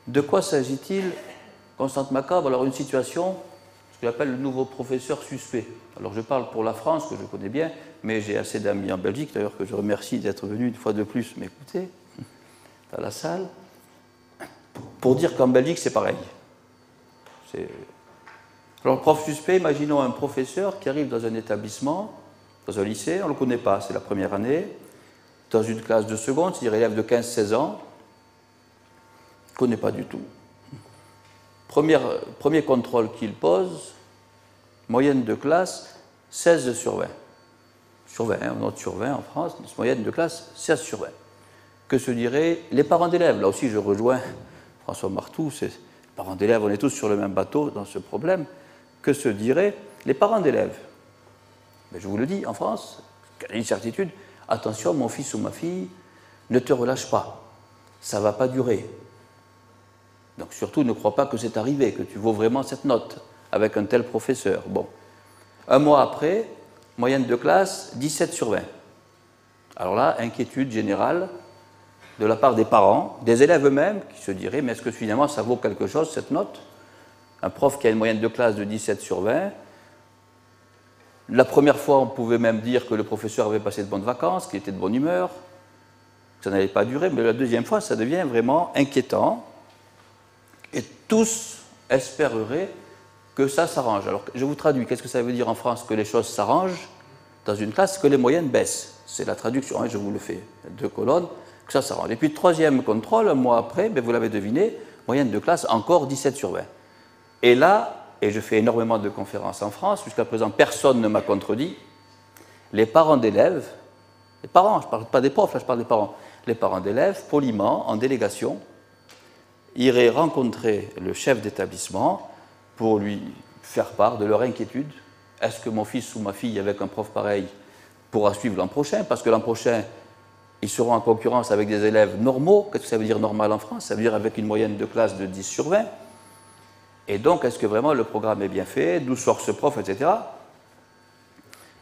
De quoi s'agit-il, Constante Macabre? Alors, une situation, ce que j'appelle le nouveau professeur suspect. Alors, je parle pour la France, que je connais bien, mais j'ai assez d'amis en Belgique, d'ailleurs, que je remercie d'être venus une fois de plus m'écouter dans la salle, pour dire qu'en Belgique, c'est pareil. Alors, le prof suspect, imaginons un professeur qui arrive dans un établissement, dans un lycée, on ne le connaît pas, c'est la première année, dans une classe de seconde, c'est-à-dire élève de 15-16 ans, ne connaît pas du tout. Premier contrôle qu'il pose, moyenne de classe 16 sur 20. Sur 20, on note sur 20 en France, moyenne de classe 16 sur 20. Que se diraient les parents d'élèves? Là aussi, je rejoins François Martou, les parents d'élèves, on est tous sur le même bateau dans ce problème. Que se diraient les parents d'élèves? Mais je vous le dis, en France, il y a une certitude, attention, mon fils ou ma fille, ne te relâche pas, ça ne va pas durer. Donc surtout, ne crois pas que c'est arrivé, que tu vaux vraiment cette note avec un tel professeur. Bon. Un mois après, moyenne de classe, 17 sur 20. Alors là, inquiétude générale de la part des parents, des élèves eux-mêmes, qui se diraient, mais est-ce que finalement ça vaut quelque chose, cette note? Un prof qui a une moyenne de classe de 17 sur 20. La première fois, on pouvait même dire que le professeur avait passé de bonnes vacances, qu'il était de bonne humeur, que ça n'allait pas durer, mais la deuxième fois, ça devient vraiment inquiétant. Et tous espéreraient que ça s'arrange. Alors, je vous traduis. Qu'est-ce que ça veut dire en France que les choses s'arrangent dans une classe, que les moyennes baissent? C'est la traduction, hein, je vous le fais. 2 colonnes, que ça s'arrange. Et puis, troisième contrôle, un mois après, ben, vous l'avez deviné, moyenne de classe encore 17 sur 20. Et là, et je fais énormément de conférences en France, jusqu'à présent, personne ne m'a contredit, les parents d'élèves, les parents, je ne parle pas des profs, là, je parle des parents, les parents d'élèves, poliment, en délégation, iraient rencontrer le chef d'établissement pour lui faire part de leur inquiétude. Est-ce que mon fils ou ma fille, avec un prof pareil, pourra suivre l'an prochain? Parce que l'an prochain, ils seront en concurrence avec des élèves normaux. Qu'est-ce que ça veut dire normal en France? Ça veut dire avec une moyenne de classe de 10 sur 20. Et donc, est-ce que vraiment le programme est bien fait? D'où sort ce prof, etc.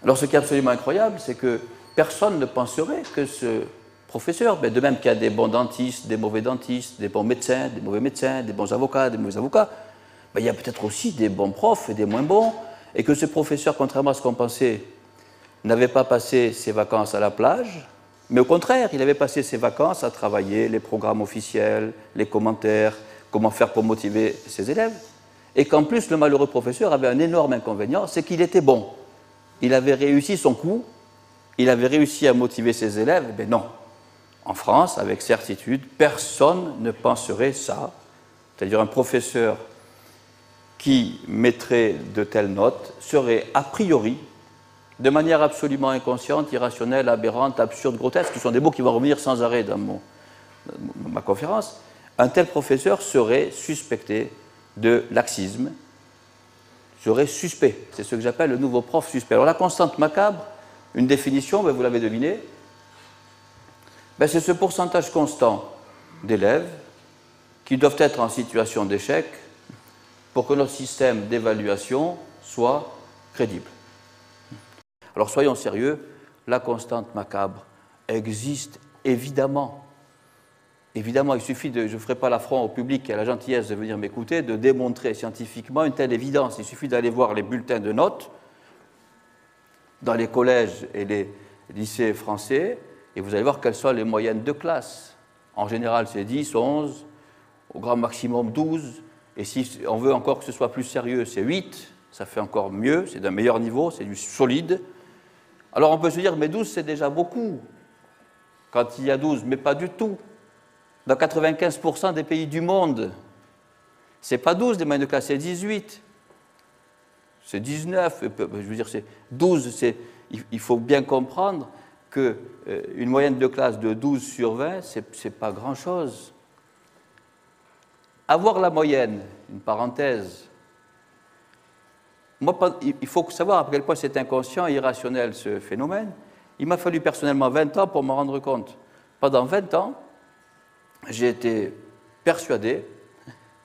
Alors, ce qui est absolument incroyable, c'est que personne ne penserait que ce professeur, de même qu'il y a des bons dentistes, des mauvais dentistes, des bons médecins, des mauvais médecins, des bons avocats, des mauvais avocats, il y a peut-être aussi des bons profs et des moins bons, et que ce professeur, contrairement à ce qu'on pensait, n'avait pas passé ses vacances à la plage, mais au contraire, il avait passé ses vacances à travailler les programmes officiels, les commentaires, comment faire pour motiver ses élèves, et qu'en plus, le malheureux professeur avait un énorme inconvénient, c'est qu'il était bon. Il avait réussi son coup, il avait réussi à motiver ses élèves, mais non. En France, avec certitude, personne ne penserait ça, c'est-à-dire un professeur qui mettrait de telles notes serait a priori, de manière absolument inconsciente, irrationnelle, aberrante, absurde, grotesque, ce sont des mots qui vont revenir sans arrêt dans ma conférence, un tel professeur serait suspecté de laxisme, serait suspect. C'est ce que j'appelle le nouveau prof suspect. Alors la constante macabre, une définition, vous l'avez deviné, c'est ce pourcentage constant d'élèves qui doivent être en situation d'échec pour que notre système d'évaluation soit crédible. Alors soyons sérieux, la constante macabre existe évidemment. Évidemment, il suffit de, je ne ferai pas l'affront au public qui a la gentillesse de venir m'écouter, de démontrer scientifiquement une telle évidence. Il suffit d'aller voir les bulletins de notes dans les collèges et les lycées français, et vous allez voir quelles sont les moyennes de classe. En général, c'est 10, 11, au grand maximum 12, et si on veut encore que ce soit plus sérieux, c'est 8, ça fait encore mieux, c'est d'un meilleur niveau, c'est du solide. Alors on peut se dire, mais 12 c'est déjà beaucoup, quand il y a 12, mais pas du tout. Dans 95% des pays du monde, c'est pas 12 des moyennes de classe, c'est 18. C'est 19, je veux dire, c'est 12, il faut bien comprendre qu'une moyenne de classe de 12 sur 20, c'est pas grand-chose. Avoir la moyenne, une parenthèse, moi, il faut savoir à quel point c'est inconscient et irrationnel ce phénomène. Il m'a fallu personnellement 20 ans pour m'en rendre compte. Pendant 20 ans, j'ai été persuadé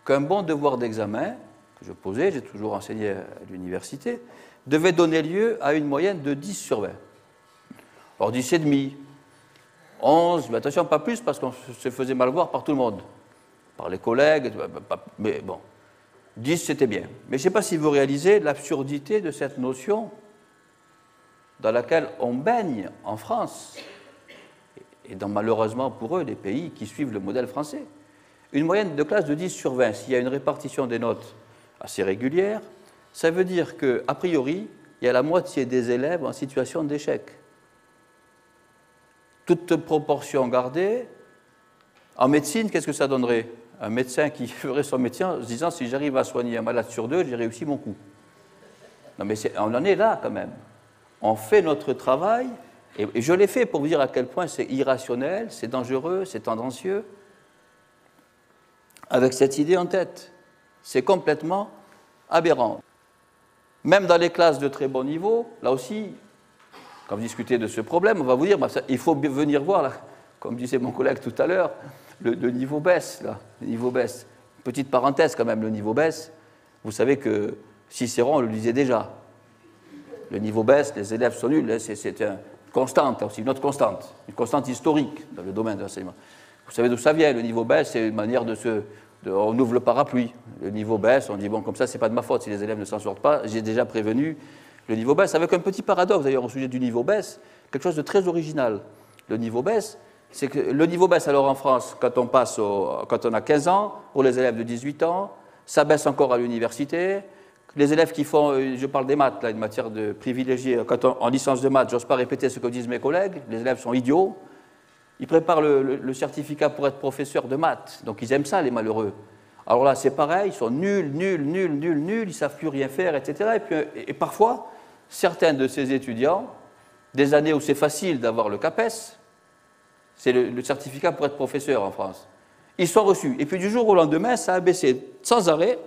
qu'un bon devoir d'examen que je posais, j'ai toujours enseigné à l'université, devait donner lieu à une moyenne de 10 sur 20. Alors 10,5, 11, mais attention, pas plus, parce qu'on se faisait mal voir par tout le monde. par les collègues, mais bon, 10 c'était bien. Mais je ne sais pas si vous réalisez l'absurdité de cette notion dans laquelle on baigne en France, et dans malheureusement pour eux les pays qui suivent le modèle français. Une moyenne de classe de 10 sur 20, s'il y a une répartition des notes assez régulière, ça veut dire qu'a priori, il y a la moitié des élèves en situation d'échec. Toute proportion gardée, en médecine, qu'est-ce que ça donnerait? Un médecin qui ferait son métier en se disant si j'arrive à soigner un malade sur 2, j'ai réussi mon coup. Non mais on en est là quand même. On fait notre travail, et je l'ai fait pour vous dire à quel point c'est irrationnel, c'est dangereux, c'est tendancieux, avec cette idée en tête. C'est complètement aberrant. Même dans les classes de très bon niveau, là aussi, quand vous discutez de ce problème, on va vous dire il faut venir voir, là, comme disait mon collègue tout à l'heure, le niveau baisse. Là, le niveau baisse. Petite parenthèse quand même, le niveau baisse. Vous savez que Cicéron le disait déjà. Le niveau baisse, les élèves sont nuls, c'est une constante, aussi une autre constante, une constante historique dans le domaine de l'enseignement. Vous savez d'où ça vient, le niveau baisse, c'est une manière on ouvre le parapluie. Le niveau baisse, on dit, bon, comme ça, c'est pas de ma faute si les élèves ne s'en sortent pas, j'ai déjà prévenu, le niveau baisse, avec un petit paradoxe d'ailleurs au sujet du niveau baisse, quelque chose de très original. Le niveau baisse, c'est que le niveau baisse alors en France, quand on a 15 ans, pour les élèves de 18 ans, ça baisse encore à l'université. Les élèves qui font, je parle des maths, là, une matière de privilégiée, en licence de maths, j'ose pas répéter ce que disent mes collègues, les élèves sont idiots, ils préparent le certificat pour être professeur de maths, donc ils aiment ça, les malheureux. Alors là, c'est pareil, ils sont nuls, ils ne savent plus rien faire, etc. Et parfois, certains de ces étudiants, des années où c'est facile d'avoir le CAPES, c'est le certificat pour être professeur en France, ils sont reçus. Et puis du jour au lendemain, ça a baissé sans arrêt.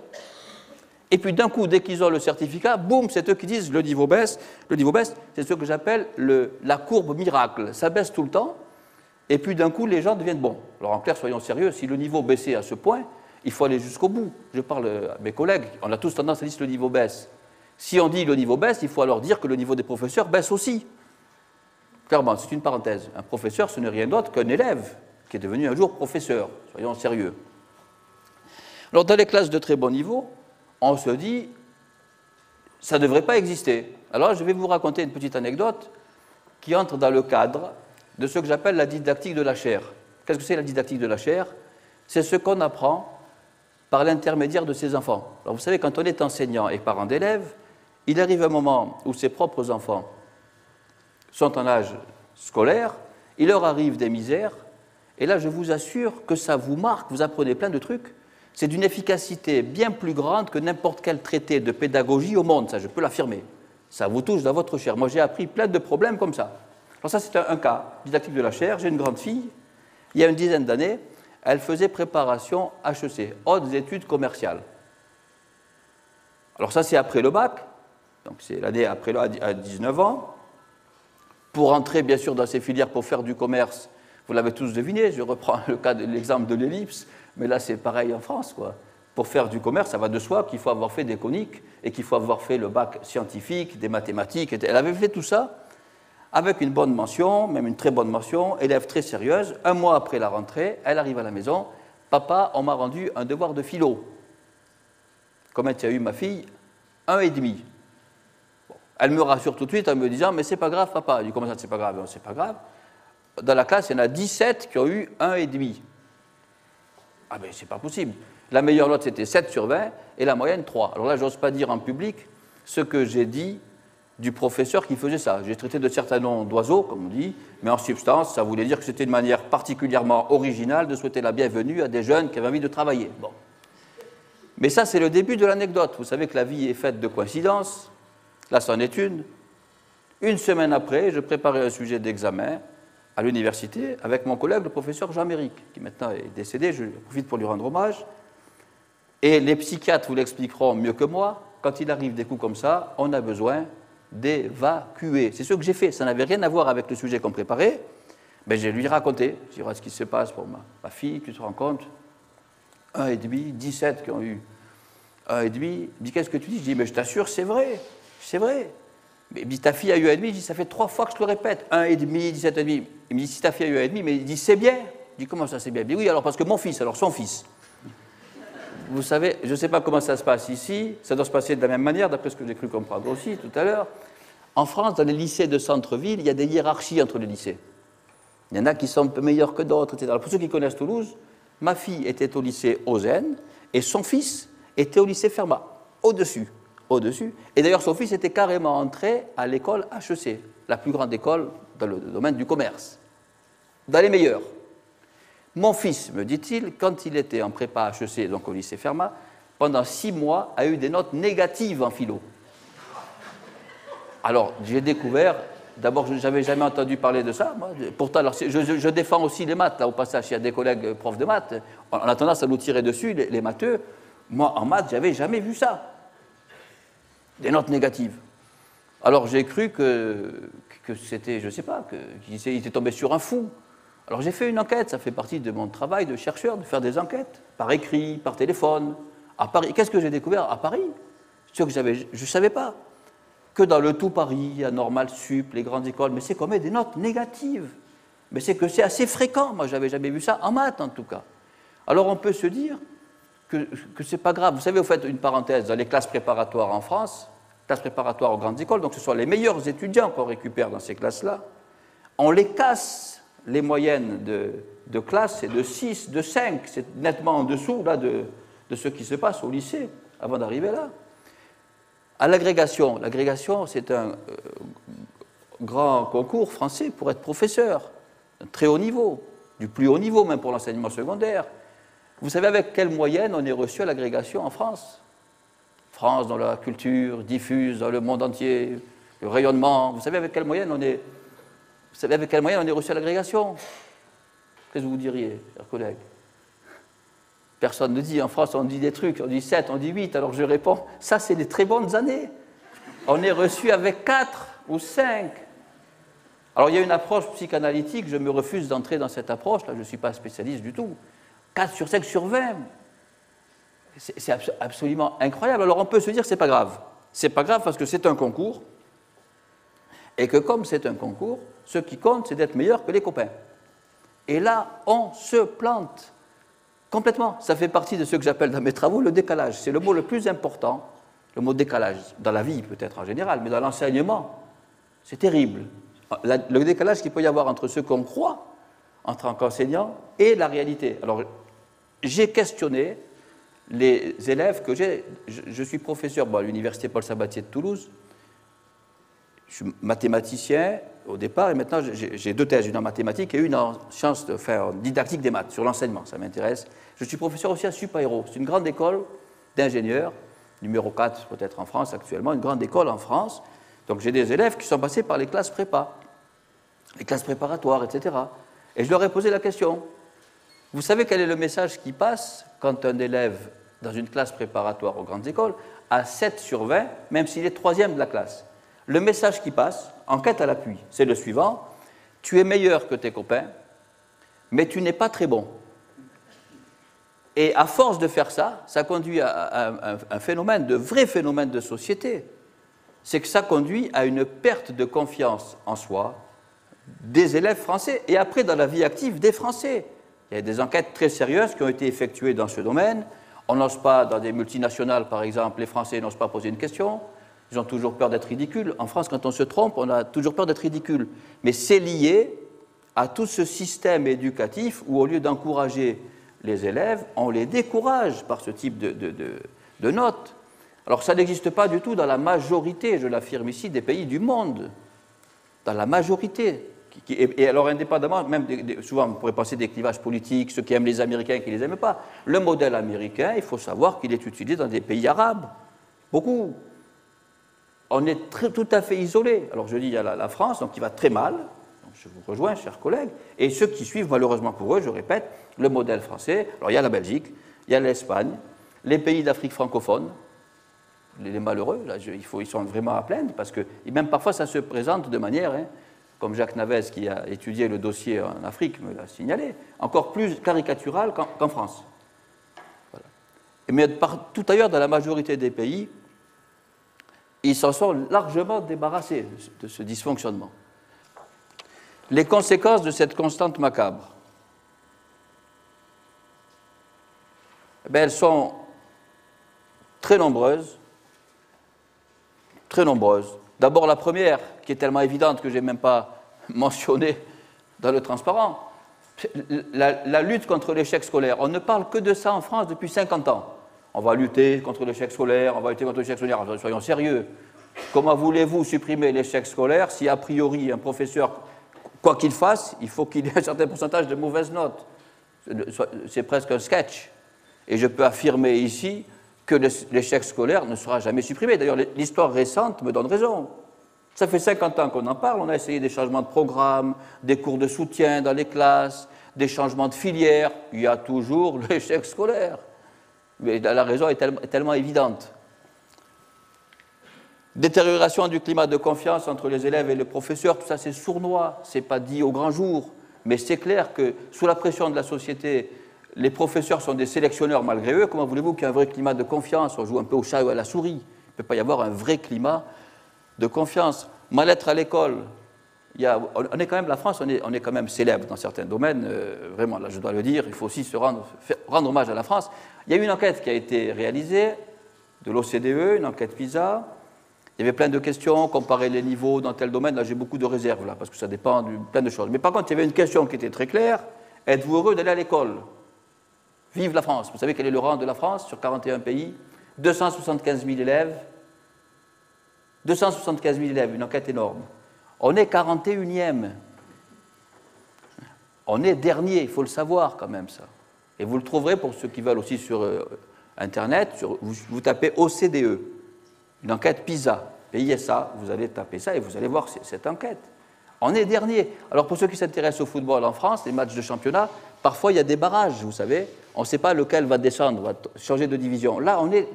Et puis d'un coup, dès qu'ils ont le certificat, boum, c'est eux qui disent le niveau baisse. Le niveau baisse, c'est ce que j'appelle la courbe miracle. Ça baisse tout le temps, et puis d'un coup, les gens deviennent bons. Alors en clair, soyons sérieux, si le niveau baissait à ce point, il faut aller jusqu'au bout. Je parle à mes collègues, on a tous tendance à dire que le niveau baisse. Si on dit le niveau baisse, il faut alors dire que le niveau des professeurs baisse aussi. Clairement, c'est une parenthèse. Un professeur, ce n'est rien d'autre qu'un élève qui est devenu un jour professeur. Soyons sérieux. Alors dans les classes de très bon niveau, on se dit, ça ne devrait pas exister. Alors je vais vous raconter une petite anecdote qui entre dans le cadre de ce que j'appelle la didactique de la chair. Qu'est-ce que c'est la didactique de la chair? C'est ce qu'on apprend par l'intermédiaire de ses enfants. Alors vous savez, quand on est enseignant et parent d'élèves, il arrive un moment où ses propres enfants sont en âge scolaire, il leur arrive des misères, et là je vous assure que ça vous marque, vous apprenez plein de trucs. C'est d'une efficacité bien plus grande que n'importe quel traité de pédagogie au monde, ça je peux l'affirmer. Ça vous touche dans votre chair. Moi j'ai appris plein de problèmes comme ça. Alors ça c'est un cas, didactique de la chair. J'ai une grande fille, il y a une dizaine d'années, elle faisait préparation HEC, hautes études commerciales. Alors ça c'est après le bac, donc c'est l'année après à 19 ans. Pour entrer bien sûr dans ces filières pour faire du commerce, vous l'avez tous deviné, je reprends l'exemple de l'ellipse, mais là, c'est pareil en France, quoi. Pour faire du commerce, ça va de soi qu'il faut avoir fait des coniques et qu'il faut avoir fait le bac scientifique, des mathématiques. Elle avait fait tout ça avec une bonne mention, même une très bonne mention, élève très sérieuse. Un mois après la rentrée, elle arrive à la maison. « Papa, on m'a rendu un devoir de philo. » Combien tu as eu, ma fille? 1,5. Bon. Elle me rassure tout de suite en me disant « Mais c'est pas grave, papa. » Je dis « Comment ça, c'est pas grave? » Non, c'est pas grave. Dans la classe, il y en a 17 qui ont eu 1,5. Ah ben c'est pas possible. La meilleure note c'était 7 sur 20 et la moyenne 3. Alors là, j'ose pas dire en public ce que j'ai dit du professeur qui faisait ça. J'ai traité de certains noms d'oiseaux, comme on dit, mais en substance, ça voulait dire que c'était une manière particulièrement originale de souhaiter la bienvenue à des jeunes qui avaient envie de travailler. Bon. Mais ça, c'est le début de l'anecdote. Vous savez que la vie est faite de coïncidences. Là, c'en est une. Une semaine après, je préparais un sujet d'examen à l'université avec mon collègue, le professeur Jean-Méric, qui maintenant est décédé, je profite pour lui rendre hommage. Et les psychiatres vous l'expliqueront mieux que moi, quand il arrive des coups comme ça, on a besoin d'évacuer. C'est ce que j'ai fait, ça n'avait rien à voir avec le sujet qu'on préparait, mais je lui ai raconté, je dirais ce qui se passe pour ma fille, tu te rends compte, 1,5, 17 qui ont eu 1,5, il me dit qu'est-ce que tu dis? Je dis mais je t'assure, c'est vrai, c'est vrai. Mais il me dit, ta fille a eu 1,5, je dis, ça fait 3 fois que je le répète, 1,5, 17,5. Il me dit, si ta fille a eu 1,5, mais il dit, c'est bien. Je dis, comment ça, c'est bien? Il me dit, oui, alors parce que mon fils, alors son fils. vous savez, je ne sais pas comment ça se passe ici, ça doit se passer de la même manière, d'après ce que j'ai cru comprendre aussi tout à l'heure. En France, dans les lycées de centre-ville, il y a des hiérarchies entre les lycées. Il y en a qui sont un peu meilleurs que d'autres, etc. Alors pour ceux qui connaissent Toulouse, ma fille était au lycée Ozen et son fils était au lycée Fermat, au-dessus. Et d'ailleurs, son fils était carrément entré à l'école HEC, la plus grande école dans le domaine du commerce, dans les meilleurs. Mon fils, me dit-il, quand il était en prépa HEC, donc au lycée Fermat, pendant 6 mois, a eu des notes négatives en philo. Alors, j'ai découvert, d'abord, je n'avais jamais entendu parler de ça. Moi. Pourtant, alors, je défends aussi les maths, là, au passage, il y a des collègues profs de maths. On a tendance à nous tirer dessus, les matheux. Moi, en maths, je n'avais jamais vu ça. Des notes négatives. Alors, j'ai cru que c'était, je ne sais pas, qu'il était tombé sur un fou. Alors, j'ai fait une enquête, ça fait partie de mon travail de chercheur, de faire des enquêtes, par écrit, par téléphone, à Paris. Qu'est-ce que j'ai découvert à Paris? Je ne savais pas. Que dans le tout Paris, à Normal Sup, les grandes écoles, mais c'est qu'on met des notes négatives. Mais c'est que c'est assez fréquent, moi je n'avais jamais vu ça, en maths en tout cas. Alors on peut se dire que ce n'est pas grave. Vous savez, vous faites une parenthèse, dans les classes préparatoires en France, classes préparatoires aux grandes écoles, donc ce sont les meilleurs étudiants qu'on récupère dans ces classes-là, on les casse, les moyennes de classe, c'est de 6, de 5, c'est nettement en dessous là, de ce qui se passe au lycée, avant d'arriver là. À l'agrégation, c'est un grand concours français pour être professeur, un très haut niveau, du plus haut niveau même pour l'enseignement secondaire. Vous savez avec quelle moyenne on est reçu à l'agrégation en France? France, dans la culture, diffuse dans le monde entier, le rayonnement. Vous savez avec quelle moyenne on est reçu à l'agrégation? Qu'est-ce que vous diriez, chers collègues? Personne ne dit, en France on dit des trucs, on dit 7, on dit 8, alors je réponds, ça c'est des très bonnes années. On est reçu avec 4 ou 5. Alors il y a une approche psychanalytique, je me refuse d'entrer dans cette approche, là je ne suis pas spécialiste du tout. 4 sur 5 sur 20. C'est absolument incroyable. Alors on peut se dire, c'est pas grave. C'est pas grave parce que c'est un concours, et que comme c'est un concours, ce qui compte c'est d'être meilleur que les copains. Et là, on se plante. Complètement. Ça fait partie de ce que j'appelle dans mes travaux le décalage. C'est le mot le plus important, le mot décalage, dans la vie peut-être en général, mais dans l'enseignement, c'est terrible. Le décalage qu'il peut y avoir entre ce qu'on croit en tant qu'enseignant et la réalité. Alors, j'ai questionné les élèves que j'ai. Je suis professeur à l'université Paul Sabatier de Toulouse. Je suis mathématicien au départ, et maintenant j'ai 2 thèses, une en mathématiques et une en sciences, en didactique des maths, sur l'enseignement, ça m'intéresse. Je suis professeur aussi à Supaéro, c'est une grande école d'ingénieurs, numéro 4 peut-être en France actuellement, une grande école en France. Donc j'ai des élèves qui sont passés par les classes prépa, les classes préparatoires, etc. Et je leur ai posé la question, vous savez quel est le message qui passe quand un élève dans une classe préparatoire aux grandes écoles a 7 sur 20, même s'il est 3e de la classe? Le message qui passe, enquête à l'appui, c'est le suivant: tu es meilleur que tes copains, mais tu n'es pas très bon. Et à force de faire ça, ça conduit à un phénomène, de vrai phénomène de société. C'est que ça conduit à une perte de confiance en soi des élèves français et après dans la vie active des Français. Il y a des enquêtes très sérieuses qui ont été effectuées dans ce domaine. On n'ose pas, dans des multinationales par exemple, les Français n'osent pas poser une question. Ils ont toujours peur d'être ridicules. En France, quand on se trompe, on a toujours peur d'être ridicule. Mais c'est lié à tout ce système éducatif où, au lieu d'encourager les élèves, on les décourage par ce type de notes. Alors, ça n'existe pas du tout dans la majorité, je l'affirme ici, des pays du monde. Dans la majorité. Et alors, indépendamment, même souvent, on pourrait penser des clivages politiques, ceux qui aiment les Américains et qui ne les aiment pas. Le modèle américain, il faut savoir qu'il est utilisé dans des pays arabes. Beaucoup. On est tout à fait isolé. Alors je dis, il y a la France, donc qui va très mal, donc je vous rejoins, chers collègues, et ceux qui suivent, malheureusement pour eux, je répète, le modèle français. Alors il y a la Belgique, il y a l'Espagne, les pays d'Afrique francophone, les malheureux, là, ils sont vraiment à plaindre, parce que même parfois ça se présente de manière, comme Jacques Navez, qui a étudié le dossier en Afrique, me l'a signalé, encore plus caricaturale qu'en France. Voilà. Mais tout ailleurs, dans la majorité des pays, ils s'en sont largement débarrassés de ce dysfonctionnement. Les conséquences de cette constante macabre, elles sont très nombreuses. Très nombreuses. D'abord la première, qui est tellement évidente que je n'ai même pas mentionné dans le transparent, la lutte contre l'échec scolaire. On ne parle que de ça en France depuis 50 ans. On va lutter contre l'échec scolaire, on va lutter contre l'échec scolaire. Alors, soyons sérieux. Comment voulez-vous supprimer l'échec scolaire si a priori un professeur, quoi qu'il fasse, il faut qu'il ait un certain pourcentage de mauvaises notes? C'est presque un sketch. Et je peux affirmer ici que l'échec scolaire ne sera jamais supprimé. D'ailleurs, l'histoire récente me donne raison. Ça fait 50 ans qu'on en parle, on a essayé des changements de programme, des cours de soutien dans les classes, des changements de filière. Il y a toujours l'échec scolaire. Mais la raison est tellement évidente. Détérioration du climat de confiance entre les élèves et les professeurs, tout ça c'est sournois, ce n'est pas dit au grand jour. Mais c'est clair que sous la pression de la société, les professeurs sont des sélectionneurs malgré eux. Comment voulez-vous qu'il y ait un vrai climat de confiance? On joue un peu au chat ou à la souris. Il ne peut pas y avoir un vrai climat de confiance. Mal-être à l'école. On est quand même, la France, on est quand même célèbre dans certains domaines. Vraiment, là, je dois le dire, il faut aussi rendre hommage à la France. Il y a eu une enquête qui a été réalisée de l'OCDE, une enquête PISA. Il y avait plein de questions, comparer les niveaux dans tel domaine. Là, j'ai beaucoup de réserves, là, parce que ça dépend de plein de choses. Mais par contre, il y avait une question qui était très claire. Êtes-vous heureux d'aller à l'école? Vive la France. Vous savez quel est le rang de la France sur 41 pays? 275 000 élèves. 275 000 élèves, une enquête énorme. On est 41e. On est dernier, il faut le savoir quand même, ça. Et vous le trouverez pour ceux qui veulent aussi sur Internet. Vous tapez OCDE, une enquête PISA, PISA, vous allez taper ça et vous allez voir cette enquête. On est dernier. Alors pour ceux qui s'intéressent au football en France, les matchs de championnat, parfois il y a des barrages, vous savez. On ne sait pas lequel va descendre, va changer de division. Là, on n'est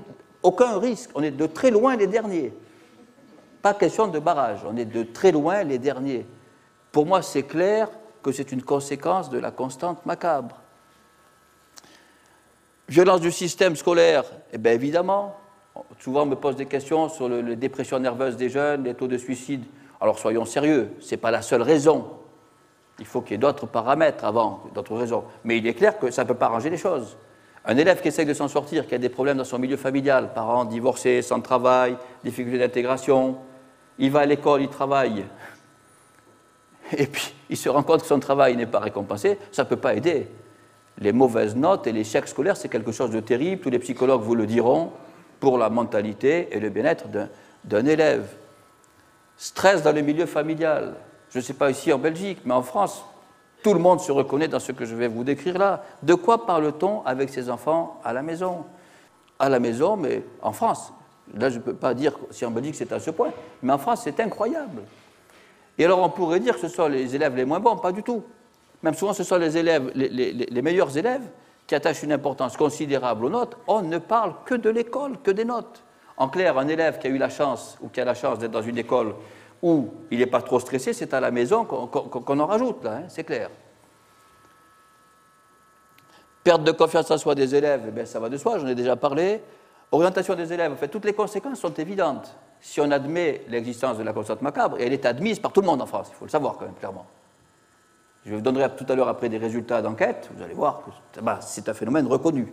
aucun risque. On est de très loin les derniers. Pas question de barrage. On est de très loin les derniers. Pour moi, c'est clair que c'est une conséquence de la constante macabre. Violence du système scolaire, eh bien évidemment. Souvent, on me pose des questions sur les dépressions nerveuses des jeunes, les taux de suicide. Alors soyons sérieux, ce n'est pas la seule raison. Il faut qu'il y ait d'autres paramètres avant, d'autres raisons. Mais il est clair que ça ne peut pas arranger les choses. Un élève qui essaie de s'en sortir, qui a des problèmes dans son milieu familial, parents divorcés, sans travail, difficultés d'intégration, il va à l'école, il travaille, et puis il se rend compte que son travail n'est pas récompensé, ça ne peut pas aider. Les mauvaises notes et l'échec scolaire, c'est quelque chose de terrible, tous les psychologues vous le diront, pour la mentalité et le bien-être d'un élève. Stress dans le milieu familial. Je ne sais pas ici en Belgique, mais en France, tout le monde se reconnaît dans ce que je vais vous décrire là. De quoi parle-t-on avec ses enfants à la maison? À la maison, mais en France. Là, je ne peux pas dire si en Belgique c'est à ce point, mais en France, c'est incroyable. Et alors, on pourrait dire que ce sont les élèves les moins bons, pas du tout. Même souvent, ce sont les élèves, les meilleurs élèves qui attachent une importance considérable aux notes. On ne parle que de l'école, que des notes. En clair, un élève qui a eu la chance ou qui a la chance d'être dans une école où il n'est pas trop stressé, c'est à la maison qu'on en rajoute, là, hein, c'est clair. Perte de confiance en soi des élèves, eh bien, ça va de soi, j'en ai déjà parlé. Orientation des élèves, en fait, toutes les conséquences sont évidentes. Si on admet l'existence de la constante macabre, et elle est admise par tout le monde en France, il faut le savoir quand même, clairement. Je vous donnerai tout à l'heure après des résultats d'enquête, vous allez voir que c'est un phénomène reconnu.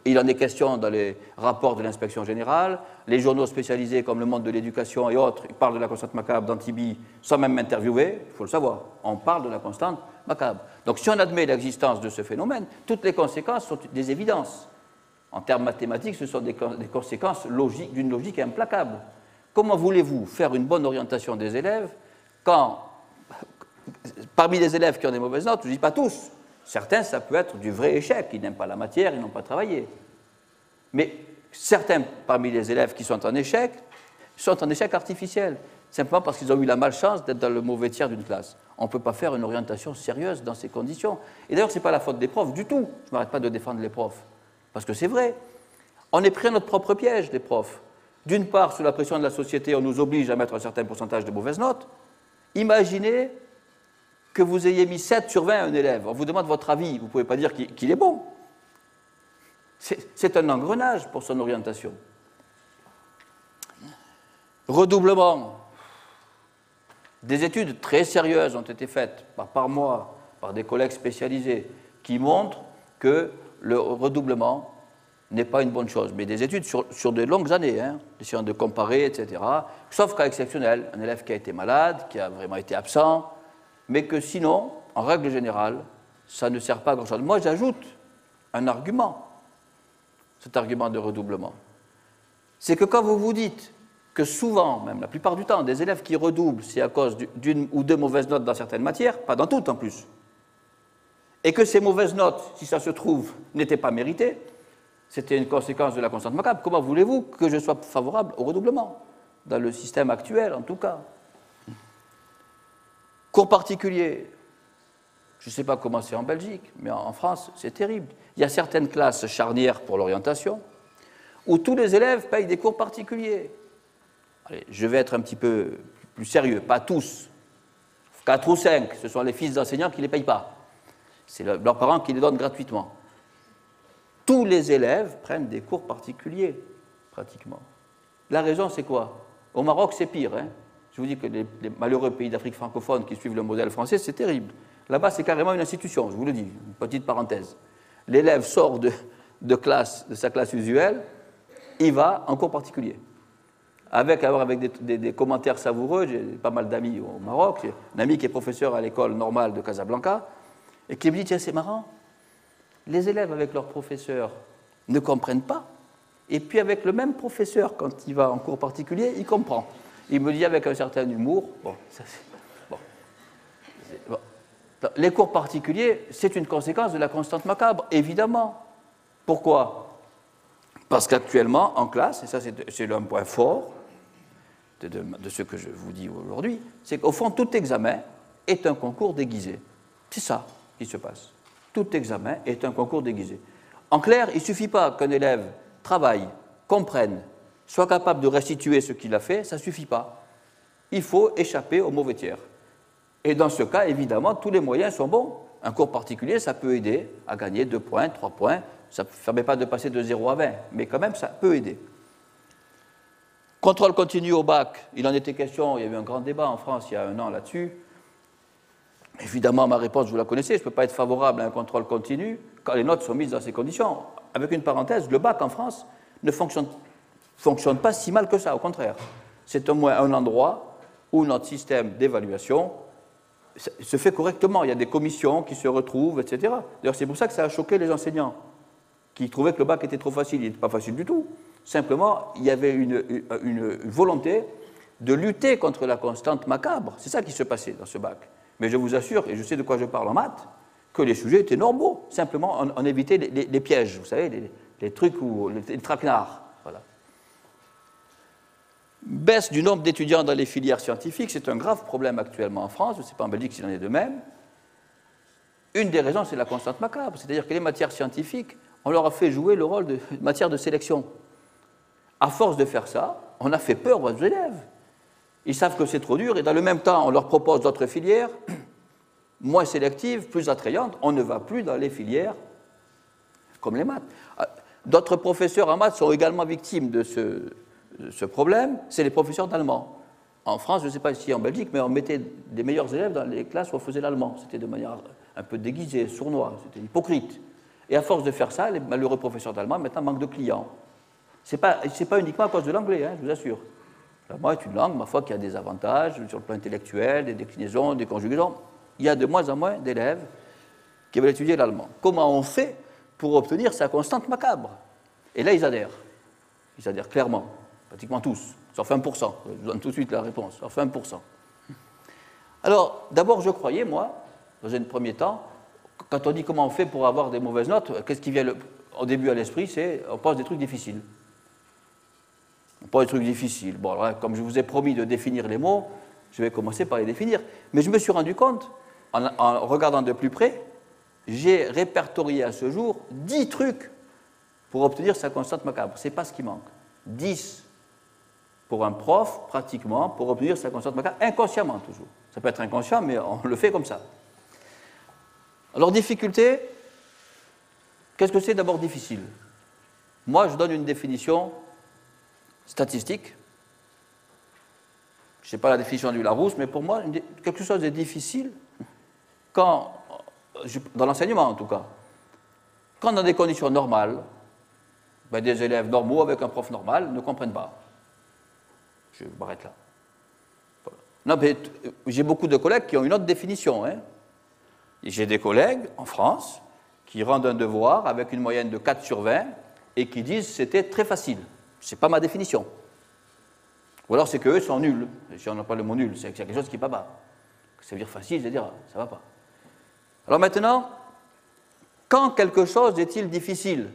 Il en est question dans les rapports de l'inspection générale, les journaux spécialisés comme Le Monde de l'éducation et autres, ils parlent de la constante macabre d'Antibi sans même m'interviewer, il faut le savoir, on parle de la constante macabre. Donc si on admet l'existence de ce phénomène, toutes les conséquences sont des évidences. En termes mathématiques, ce sont des conséquences logiques, d'une logique implacable. Comment voulez-vous faire une bonne orientation des élèves quand, parmi les élèves qui ont des mauvaises notes, je ne dis pas tous, certains, ça peut être du vrai échec, ils n'aiment pas la matière, ils n'ont pas travaillé. Mais certains parmi les élèves qui sont en échec artificiel, simplement parce qu'ils ont eu la malchance d'être dans le mauvais tiers d'une classe. On ne peut pas faire une orientation sérieuse dans ces conditions. Et d'ailleurs, ce n'est pas la faute des profs du tout. Je ne m'arrête pas de défendre les profs. Parce que c'est vrai. On est pris à notre propre piège, les profs. D'une part, sous la pression de la société, on nous oblige à mettre un certain pourcentage de mauvaises notes. Imaginez que vous ayez mis 7 sur 20 à un élève. On vous demande votre avis. Vous ne pouvez pas dire qu'il est bon. C'est un engrenage pour son orientation. Redoublement. Des études très sérieuses ont été faites par moi, par des collègues spécialisés, qui montrent que le redoublement n'est pas une bonne chose, mais des études sur de longues années, hein, essayant de comparer, etc. Sauf cas exceptionnel, un élève qui a été malade, qui a vraiment été absent, mais que sinon, en règle générale, ça ne sert pas à grand-chose. Moi, j'ajoute un argument, cet argument de redoublement. C'est que quand vous vous dites que souvent, même la plupart du temps, des élèves qui redoublent, c'est à cause d'une ou deux mauvaises notes dans certaines matières, pas dans toutes en plus, et que ces mauvaises notes, si ça se trouve, n'étaient pas méritées, c'était une conséquence de la constante macabre, comment voulez-vous que je sois favorable au redoublement, dans le système actuel en tout cas? Cours particuliers, je ne sais pas comment c'est en Belgique, mais en France, c'est terrible. Il y a certaines classes charnières pour l'orientation où tous les élèves payent des cours particuliers. Allez, je vais être un petit peu plus sérieux, pas tous. 4 ou 5, ce sont les fils d'enseignants qui ne les payent pas. C'est leurs parents qui les donnent gratuitement. Tous les élèves prennent des cours particuliers, pratiquement. La raison, c'est quoi? Au Maroc, c'est pire. Hein. Je vous dis que les malheureux pays d'Afrique francophone qui suivent le modèle français, c'est terrible. Là-bas, c'est carrément une institution, je vous le dis, une petite parenthèse. L'élève sort de sa classe usuelle, il va en cours particulier. Avec des commentaires savoureux, j'ai pas mal d'amis au Maroc, j'ai un ami qui est professeur à l'école normale de Casablanca, et qui me dit, tiens, c'est marrant, les élèves avec leur professeur ne comprennent pas, et puis avec le même professeur, quand il va en cours particulier, il comprend. Il me dit avec un certain humour, les cours particuliers, c'est une conséquence de la constante macabre, évidemment. Pourquoi? Parce qu'actuellement, en classe, et ça c'est un point fort de ce que je vous dis aujourd'hui, c'est qu'au fond, tout examen est un concours déguisé. C'est ça qui se passe. Tout examen est un concours déguisé. En clair, il ne suffit pas qu'un élève travaille, comprenne, soit capable de restituer ce qu'il a fait, ça ne suffit pas. Il faut échapper au mauvais tiers. Et dans ce cas, évidemment, tous les moyens sont bons. Un cours particulier, ça peut aider à gagner 2 points, 3 points. Ça ne permet pas de passer de 0 à 20, mais quand même, ça peut aider. Contrôle continu au bac, il en était question, il y a eu un grand débat en France il y a 1 an là-dessus. Évidemment, ma réponse, vous la connaissez, je ne peux pas être favorable à un contrôle continu quand les notes sont mises dans ces conditions. Avec une parenthèse, le bac en France ne fonctionne pas si mal que ça, au contraire. C'est au moins un endroit où notre système d'évaluation se fait correctement. Il y a des commissions qui se retrouvent, etc. D'ailleurs, c'est pour ça que ça a choqué les enseignants, qui trouvaient que le bac était trop facile. Il n'était pas facile du tout. Simplement, il y avait une volonté de lutter contre la constante macabre. C'est ça qui se passait dans ce bac. Mais je vous assure, et je sais de quoi je parle en maths, que les sujets étaient normaux. Simplement, on évitait les pièges, vous savez, les trucs, les traquenards. Voilà. Baisse du nombre d'étudiants dans les filières scientifiques, c'est un grave problème actuellement en France, je ne sais pas en Belgique s'il en est de même. Une des raisons, c'est la constante macabre, c'est-à-dire que les matières scientifiques, on leur a fait jouer le rôle de matière de sélection. À force de faire ça, on a fait peur aux élèves. Ils savent que c'est trop dur, et dans le même temps, on leur propose d'autres filières, moins sélectives, plus attrayantes. On ne va plus dans les filières comme les maths. D'autres professeurs en maths sont également victimes de ce problème, c'est les professeurs d'allemand. En France, je ne sais pas si en Belgique, mais on mettait des meilleurs élèves dans les classes où on faisait l'allemand. C'était de manière un peu déguisée, sournoise, c'était hypocrite. Et à force de faire ça, les malheureux professeurs d'allemand maintenant manquent de clients. Ce n'est pas uniquement à cause de l'anglais, hein, je vous assure. L'allemand est une langue, ma foi, qui a des avantages sur le plan intellectuel, des déclinaisons, des conjugaisons. Il y a de moins en moins d'élèves qui veulent étudier l'allemand. Comment on fait pour obtenir sa constante macabre? Et là, ils adhèrent. Ils adhèrent clairement, pratiquement tous, sauf 1%. Je vous donne tout de suite la réponse, sauf 1%. Alors, d'abord, je croyais, moi, dans un premier temps, quand on dit comment on fait pour avoir des mauvaises notes, qu'est-ce qui vient au début à l'esprit? C'est on pose des trucs difficiles. On pose des trucs difficiles. Bon, alors, comme je vous ai promis de définir les mots, je vais commencer par les définir. Mais je me suis rendu compte, en regardant de plus près, j'ai répertorié à ce jour 10 trucs pour obtenir sa constante macabre. Ce n'est pas ce qui manque. 10 pour un prof, pratiquement, pour obtenir sa constante macabre, inconsciemment toujours. Ça peut être inconscient, mais on le fait comme ça. Alors, difficulté, qu'est-ce que c'est d'abord difficile? Moi, je donne une définition statistique. Je ne sais pas la définition du Larousse, mais pour moi, quelque chose de difficile, dans l'enseignement en tout cas, quand dans des conditions normales, Ben, des élèves normaux avec un prof normal ne comprennent pas. Je m'arrête là. Voilà. Non, mais j'ai beaucoup de collègues qui ont une autre définition. Hein. J'ai des collègues en France qui rendent un devoir avec une moyenne de 4 sur 20 et qui disent que c'était très facile. Ce n'est pas ma définition. Ou alors c'est qu'eux sont nuls. Si on n'a pas le mot nul, c'est qu'il y a quelque chose qui ne va pas. Ça veut dire facile, c'est-à-dire ça ne va pas. Alors maintenant, quand quelque chose est-il difficile?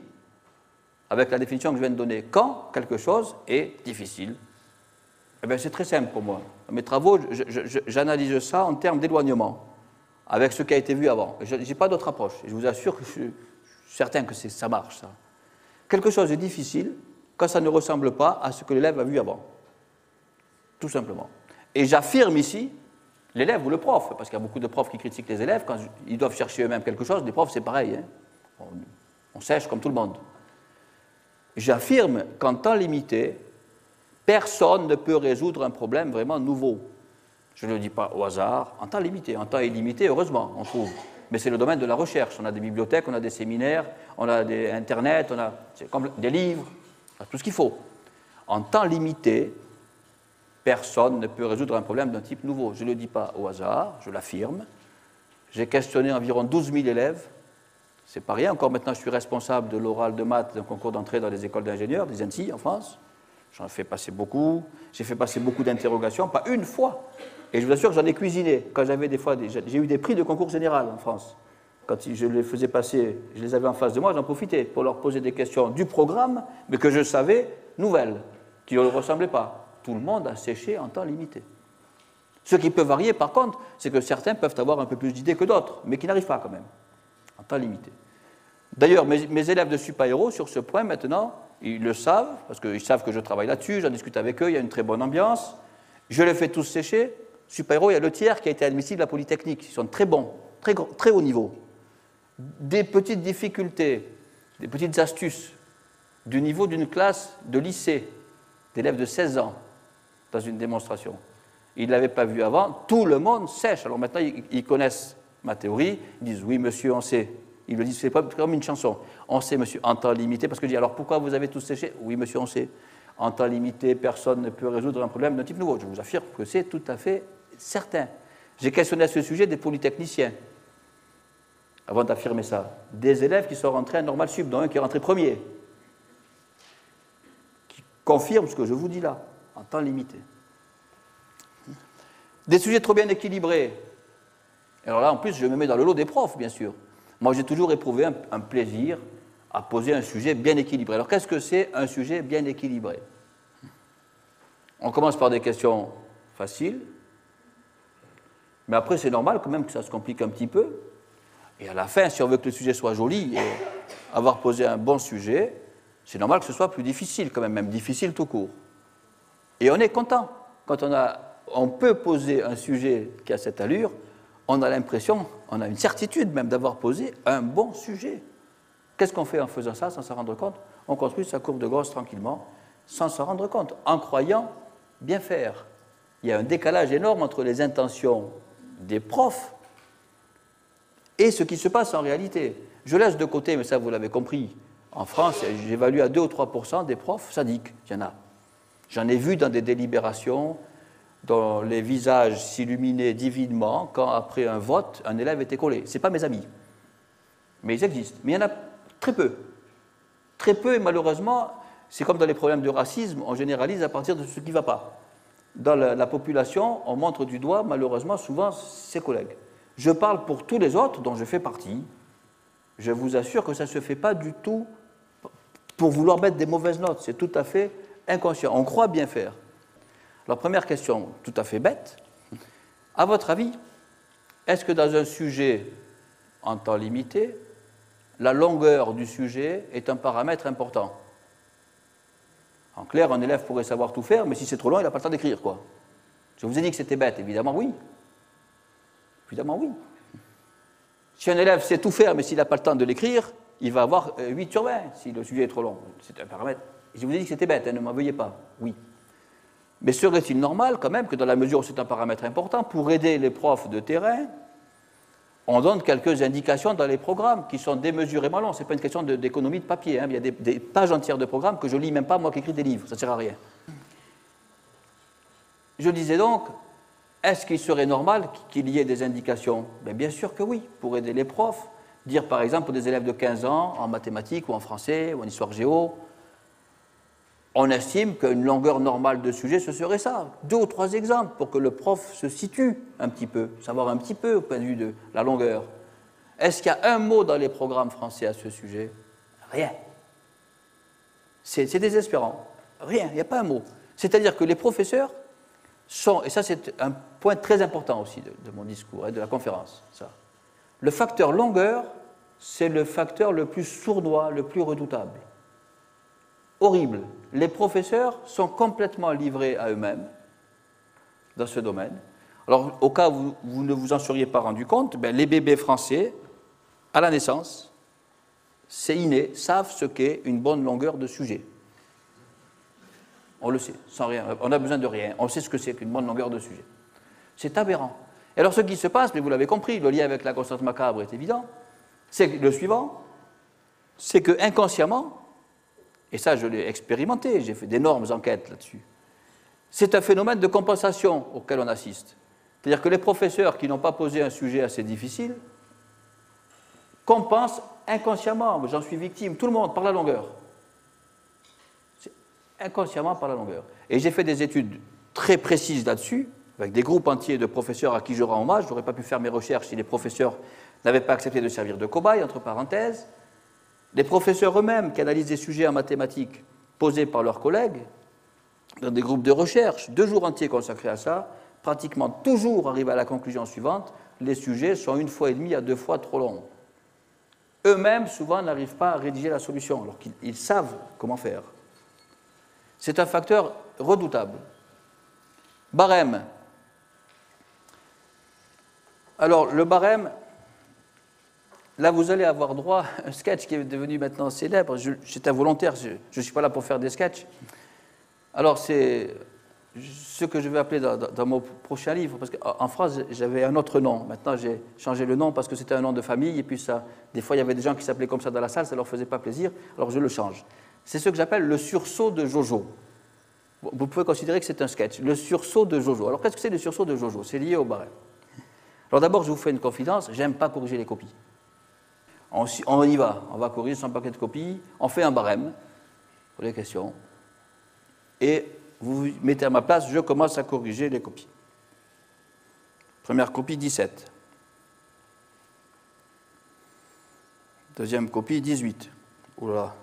Avec la définition que je viens de donner, quand quelque chose est difficile? Eh bien, c'est très simple pour moi. Dans mes travaux, j'analyse ça en termes d'éloignement, avec ce qui a été vu avant. Je n'ai pas d'autre approche. Je vous assure que je suis certain que ça marche, ça. Quelque chose est difficile quand ça ne ressemble pas à ce que l'élève a vu avant. Tout simplement. Et j'affirme ici, l'élève ou le prof, parce qu'il y a beaucoup de profs qui critiquent les élèves, quand ils doivent chercher eux-mêmes quelque chose, les profs c'est pareil. Hein. On sèche comme tout le monde. J'affirme qu'en temps limité, personne ne peut résoudre un problème vraiment nouveau. Je ne le dis pas au hasard, en temps limité. En temps illimité, heureusement, on trouve. Mais c'est le domaine de la recherche. On a des bibliothèques, on a des séminaires, on a des Internet, on a des livres, on a tout ce qu'il faut. En temps limité, personne ne peut résoudre un problème d'un type nouveau. Je ne le dis pas au hasard, je l'affirme. J'ai questionné environ 12 000 élèves. C'est pas rien. Encore maintenant, je suis responsable de l'oral de maths d'un concours d'entrée dans les écoles d'ingénieurs, des ENSI en France. J'en ai fait passer beaucoup. J'ai fait passer beaucoup d'interrogations, pas une fois. Et je vous assure que j'en ai cuisiné. Quand j'avais des fois, j'ai eu des prix de concours général en France. Quand je les faisais passer, je les avais en face de moi, j'en profitais pour leur poser des questions du programme, mais que je savais nouvelles, qui ne ressemblaient pas. Tout le monde a séché en temps limité. Ce qui peut varier, par contre, c'est que certains peuvent avoir un peu plus d'idées que d'autres, mais qui n'arrivent pas quand même, en temps limité. D'ailleurs, mes élèves de Supaéro, sur ce point, maintenant, ils le savent, parce qu'ils savent que je travaille là-dessus, j'en discute avec eux, il y a une très bonne ambiance. Je les fais tous sécher. Supaéro, il y a le tiers qui a été admissible à la Polytechnique. Ils sont très bons, très haut niveau. Des petites difficultés, des petites astuces du niveau d'une classe de lycée, d'élèves de 16 ans, dans une démonstration. Ils ne l'avaient pas vu avant, tout le monde sèche. Alors maintenant, ils connaissent ma théorie, ils disent « oui, monsieur, on sait ». Ils le disent, c'est pas comme une chanson. On sait, monsieur, en temps limité, parce que je dis, alors pourquoi vous avez tous séché? Oui, monsieur, on sait. En temps limité, personne ne peut résoudre un problème d'un type nouveau. Je vous affirme que c'est tout à fait certain. J'ai questionné à ce sujet des polytechniciens, avant d'affirmer ça. Des élèves qui sont rentrés à Normal Sup, dont un qui est rentré premier, qui confirment ce que je vous dis là, en temps limité. Des sujets trop bien équilibrés. Alors là, en plus, je me mets dans le lot des profs, bien sûr. Moi, j'ai toujours éprouvé un plaisir à poser un sujet bien équilibré. Alors, qu'est-ce que c'est un sujet bien équilibré? On commence par des questions faciles, mais après, c'est normal quand même que ça se complique un petit peu. Et à la fin, si on veut que le sujet soit joli et avoir posé un bon sujet, c'est normal que ce soit plus difficile quand même difficile tout court. Et on est content. Quand on peut poser un sujet qui a cette allure, on a l'impression, on a une certitude même d'avoir posé un bon sujet. Qu'est-ce qu'on fait en faisant ça sans s'en rendre compte? On construit sa courbe de Gauss tranquillement, sans s'en rendre compte, en croyant bien faire. Il y a un décalage énorme entre les intentions des profs et ce qui se passe en réalité. Je laisse de côté, mais ça vous l'avez compris, en France, j'évalue à 2 ou 3% des profs sadiques, il y en a. J'en ai vu dans des délibérations dont les visages s'illuminaient divinement quand, après un vote, un élève était collé. Ce n'est pas mes amis, mais ils existent. Mais il y en a très peu. Très peu, et malheureusement, c'est comme dans les problèmes de racisme, on généralise à partir de ce qui ne va pas. Dans la population, on montre du doigt, malheureusement, souvent ses collègues. Je parle pour tous les autres dont je fais partie. Je vous assure que ça ne se fait pas du tout pour vouloir mettre des mauvaises notes. C'est tout à fait inconscient. On croit bien faire. Alors, première question, tout à fait bête. À votre avis, est-ce que dans un sujet en temps limité, la longueur du sujet est un paramètre important? En clair, un élève pourrait savoir tout faire, mais si c'est trop long, il n'a pas le temps d'écrire, quoi. Je vous ai dit que c'était bête, évidemment oui. Évidemment oui. Si un élève sait tout faire, mais s'il n'a pas le temps de l'écrire, il va avoir 8 sur 20 si le sujet est trop long. C'est un paramètre. Je vous ai dit que c'était bête, ne m'en veuillez pas. Oui. Mais serait-il normal, quand même, que dans la mesure où c'est un paramètre important, pour aider les profs de terrain, on donne quelques indications dans les programmes qui sont démesurément longs. Ce n'est pas une question d'économie de papier. Hein. Il y a des pages entières de programmes que je ne lis même pas, moi qui écris des livres. Ça ne sert à rien. Je disais donc, est-ce qu'il serait normal qu'il y ait des indications? Bien sûr que oui, pour aider les profs. Dire par exemple pour des élèves de 15 ans en mathématiques ou en français ou en histoire géo, on estime qu'une longueur normale de sujet, ce serait ça. 2 ou 3 exemples pour que le prof se situe un petit peu, savoir un petit peu au point de vue de la longueur. Est-ce qu'il y a un mot dans les programmes français à ce sujet? Rien. C'est désespérant. Rien, il n'y a pas un mot. C'est-à-dire que les professeurs sont, et ça c'est un point très important aussi de mon discours et de la conférence, ça. Le facteur longueur, c'est le facteur le plus sournois, le plus redoutable. Horrible. Les professeurs sont complètement livrés à eux-mêmes dans ce domaine. Alors, au cas où vous ne vous en seriez pas rendu compte, les bébés français, à la naissance, c'est inné, savent ce qu'est une bonne longueur de sujet. On le sait, sans rien. On n'a besoin de rien. On sait ce que c'est qu'une bonne longueur de sujet. C'est aberrant. Et alors, ce qui se passe, mais vous l'avez compris, le lien avec la constante macabre est évident, c'est le suivant, c'est que inconsciemment, et ça je l'ai expérimenté, j'ai fait d'énormes enquêtes là-dessus, c'est un phénomène de compensation auquel on assiste. C'est-à-dire que les professeurs qui n'ont pas posé un sujet assez difficile compensent inconsciemment, j'en suis victime, tout le monde, par la longueur. C'est inconsciemment par la longueur. Et j'ai fait des études très précises là-dessus, avec des groupes entiers de professeurs à qui je rends hommage. Je n'aurais pas pu faire mes recherches si les professeurs n'avaient pas accepté de servir de cobayes, entre parenthèses. Les professeurs eux-mêmes qui analysent des sujets en mathématiques posés par leurs collègues, dans des groupes de recherche, 2 jours entiers consacrés à ça, pratiquement toujours arrivent à la conclusion suivante, les sujets sont 1 fois et demie à 2 fois trop longs. Eux-mêmes, souvent, n'arrivent pas à rédiger la solution, alors qu'ils savent comment faire. C'est un facteur redoutable. Barème. Alors, le barème, là, vous allez avoir droit à un sketch qui est devenu maintenant célèbre. C'est involontaire, je ne suis pas là pour faire des sketchs. Alors, c'est ce que je vais appeler dans mon prochain livre, parce qu'en France, j'avais un autre nom. Maintenant, j'ai changé le nom parce que c'était un nom de famille, et puis ça, des fois, il y avait des gens qui s'appelaient comme ça dans la salle, ça ne leur faisait pas plaisir, alors je le change. C'est ce que j'appelle le sursaut de Jojo. Vous pouvez considérer que c'est un sketch, le sursaut de Jojo. Alors, qu'est-ce que c'est le sursaut de Jojo? C'est lié au barème. Alors d'abord, je vous fais une confidence, j'aime pas corriger les copies. On y va, on va corriger 100 paquets de copies, on fait un barème pour les questions, et vous vous mettez à ma place, je commence à corriger les copies. Première copie, 17. Deuxième copie, 18. Oula.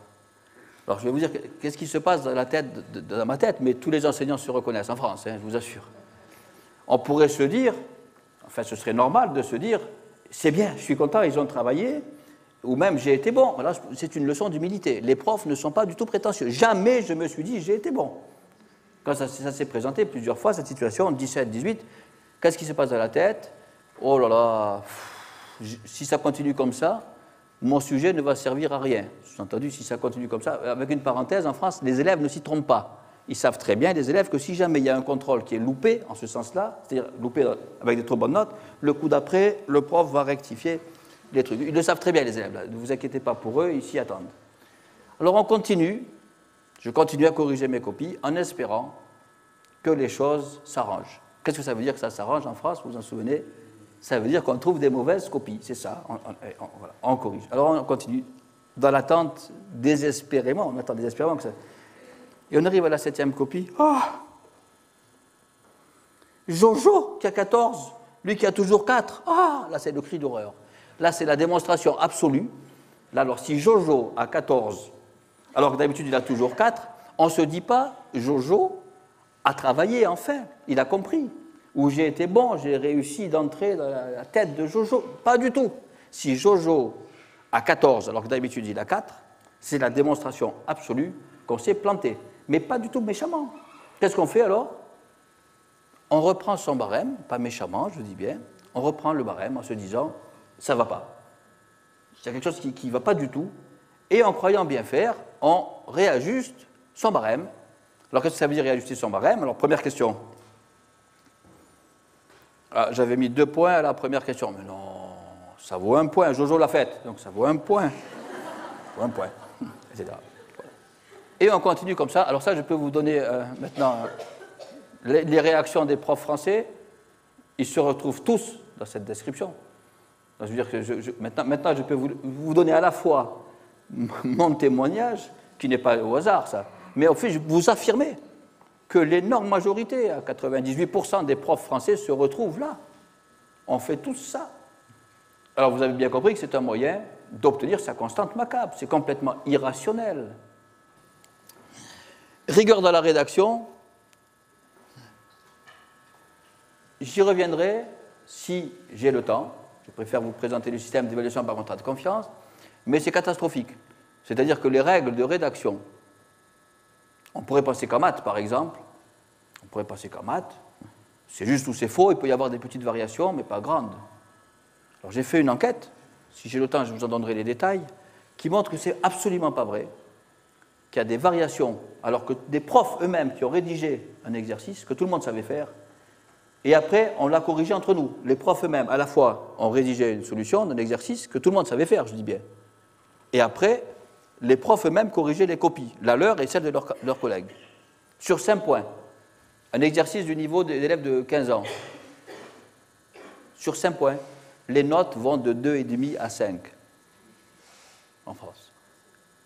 Alors je vais vous dire, qu'est-ce qui se passe dans ma tête, mais tous les enseignants se reconnaissent en France, hein, je vous assure. On pourrait se dire, enfin, ce serait normal de se dire, c'est bien, je suis content, ils ont travaillé, ou même j'ai été bon. Voilà, c'est une leçon d'humilité. Les profs ne sont pas du tout prétentieux. Jamais je me suis dit, j'ai été bon. Quand ça s'est présenté plusieurs fois, cette situation, 17, 18, qu'est-ce qui se passe dans la tête? Oh là là, si ça continue comme ça, mon sujet ne va servir à rien. Sous-entendu, si ça continue comme ça, avec une parenthèse, en France, les élèves ne s'y trompent pas. Ils savent très bien, les élèves, que si jamais il y a un contrôle qui est loupé, en ce sens-là, c'est-à-dire loupé avec des trop bonnes notes, le coup d'après, le prof va rectifier les trucs. Ils le savent très bien, les élèves, là. Ne vous inquiétez pas pour eux, ils s'y attendent. Alors on continue, je continue à corriger mes copies en espérant que les choses s'arrangent. Qu'est-ce que ça veut dire que ça s'arrange en France, vous vous en souvenez? Ça veut dire qu'on trouve des mauvaises copies, c'est ça, voilà, on corrige. Alors on continue, dans l'attente désespérément, on attend désespérément que ça... Et on arrive à la 7e copie. Oh, Jojo qui a 14, lui qui a toujours 4. Ah, là c'est le cri d'horreur. Là c'est la démonstration absolue. Là alors si Jojo a 14, alors que d'habitude il a toujours 4, on ne se dit pas Jojo a travaillé enfin, il a compris. Ou j'ai été bon, j'ai réussi d'entrer dans la tête de Jojo. Pas du tout. Si Jojo a 14 alors que d'habitude il a 4, c'est la démonstration absolue qu'on s'est planté. Mais pas du tout méchamment. Qu'est-ce qu'on fait alors? On reprend son barème, pas méchamment, je dis bien, on reprend le barème en se disant, ça ne va pas. Il y a quelque chose qui ne va pas du tout, et en croyant bien faire, on réajuste son barème. Alors qu'est-ce que ça veut dire réajuster son barème? Alors première question. Ah, j'avais mis 2 points à la première question, mais non, ça vaut 1 point, Jojo l'a fait, donc ça vaut 1 point, etc. Voilà. Et on continue comme ça. Alors ça, je peux vous donner maintenant les réactions des profs français. Ils se retrouvent tous dans cette description. Donc, je veux dire que maintenant, je peux vous donner à la fois mon témoignage, qui n'est pas au hasard, ça, mais au fait, je vous affirmer que l'énorme majorité, à 98% des profs français, se retrouvent là. On fait tous ça. Alors, vous avez bien compris que c'est un moyen d'obtenir sa constante macabre. C'est complètement irrationnel. Rigueur dans la rédaction, j'y reviendrai si j'ai le temps. Je préfère vous présenter le système d'évaluation par contrat de confiance, mais c'est catastrophique. C'est-à-dire que les règles de rédaction, on pourrait penser qu'en maths, par exemple, c'est juste ou c'est faux, il peut y avoir des petites variations, mais pas grandes. Alors j'ai fait une enquête, si j'ai le temps, je vous en donnerai les détails, qui montre que c'est absolument pas vrai, qu'il y a des variations, alors que des profs eux-mêmes qui ont rédigé un exercice que tout le monde savait faire, et après, on l'a corrigé entre nous. Les profs eux-mêmes, à la fois, ont rédigé une solution d'un exercice que tout le monde savait faire, je dis bien. Et après, les profs eux-mêmes corrigeaient les copies, la leur et celle de leurs collègues. Sur 5 points, un exercice du niveau d'élèves de 15 ans. Sur 5 points, les notes vont de 2,5 à 5 en France.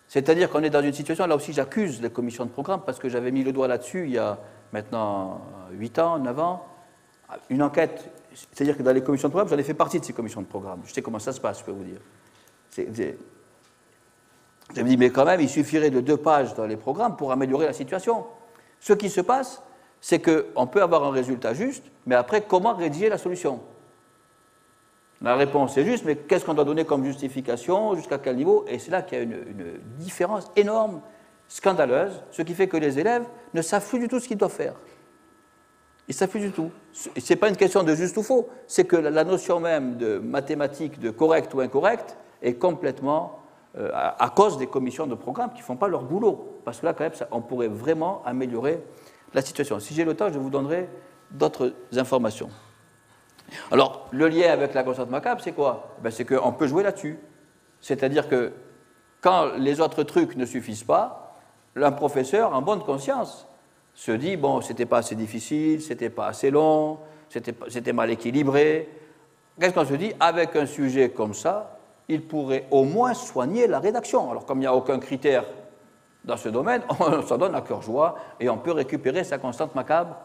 C'est-à-dire qu'on est dans une situation, là aussi j'accuse les commissions de programme, parce que j'avais mis le doigt là-dessus il y a maintenant 8 ans, 9 ans, une enquête, c'est-à-dire que dans les commissions de programme, j'en ai fait partie de ces commissions de programme. Je sais comment ça se passe, je peux vous dire. Je me dis, mais quand même, il suffirait de 2 pages dans les programmes pour améliorer la situation. Ce qui se passe, c'est qu'on peut avoir un résultat juste, mais après, comment rédiger la solution? La réponse est juste, mais qu'est-ce qu'on doit donner comme justification, jusqu'à quel niveau? Et c'est là qu'il y a une différence énorme, scandaleuse, ce qui fait que les élèves ne savent plus du tout ce qu'ils doivent faire. Ils ne savent plus du tout. Ce n'est pas une question de juste ou faux, c'est que la notion même de mathématiques, de correct ou incorrect, est complètement à cause des commissions de programme qui ne font pas leur boulot. Parce que là, quand même, on pourrait vraiment améliorer la situation. Si j'ai le temps, je vous donnerai d'autres informations. Alors, le lien avec la constante macabre, c'est quoi? C'est qu'on peut jouer là-dessus. C'est-à-dire que quand les autres trucs ne suffisent pas, un professeur, en bonne conscience, se dit, bon, c'était pas assez difficile, c'était pas assez long, c'était mal équilibré. Qu'est-ce qu'on se dit? Avec un sujet comme ça, il pourrait au moins soigner la rédaction. Alors, comme il n'y a aucun critère dans ce domaine, on s'en donne à cœur joie et on peut récupérer sa constante macabre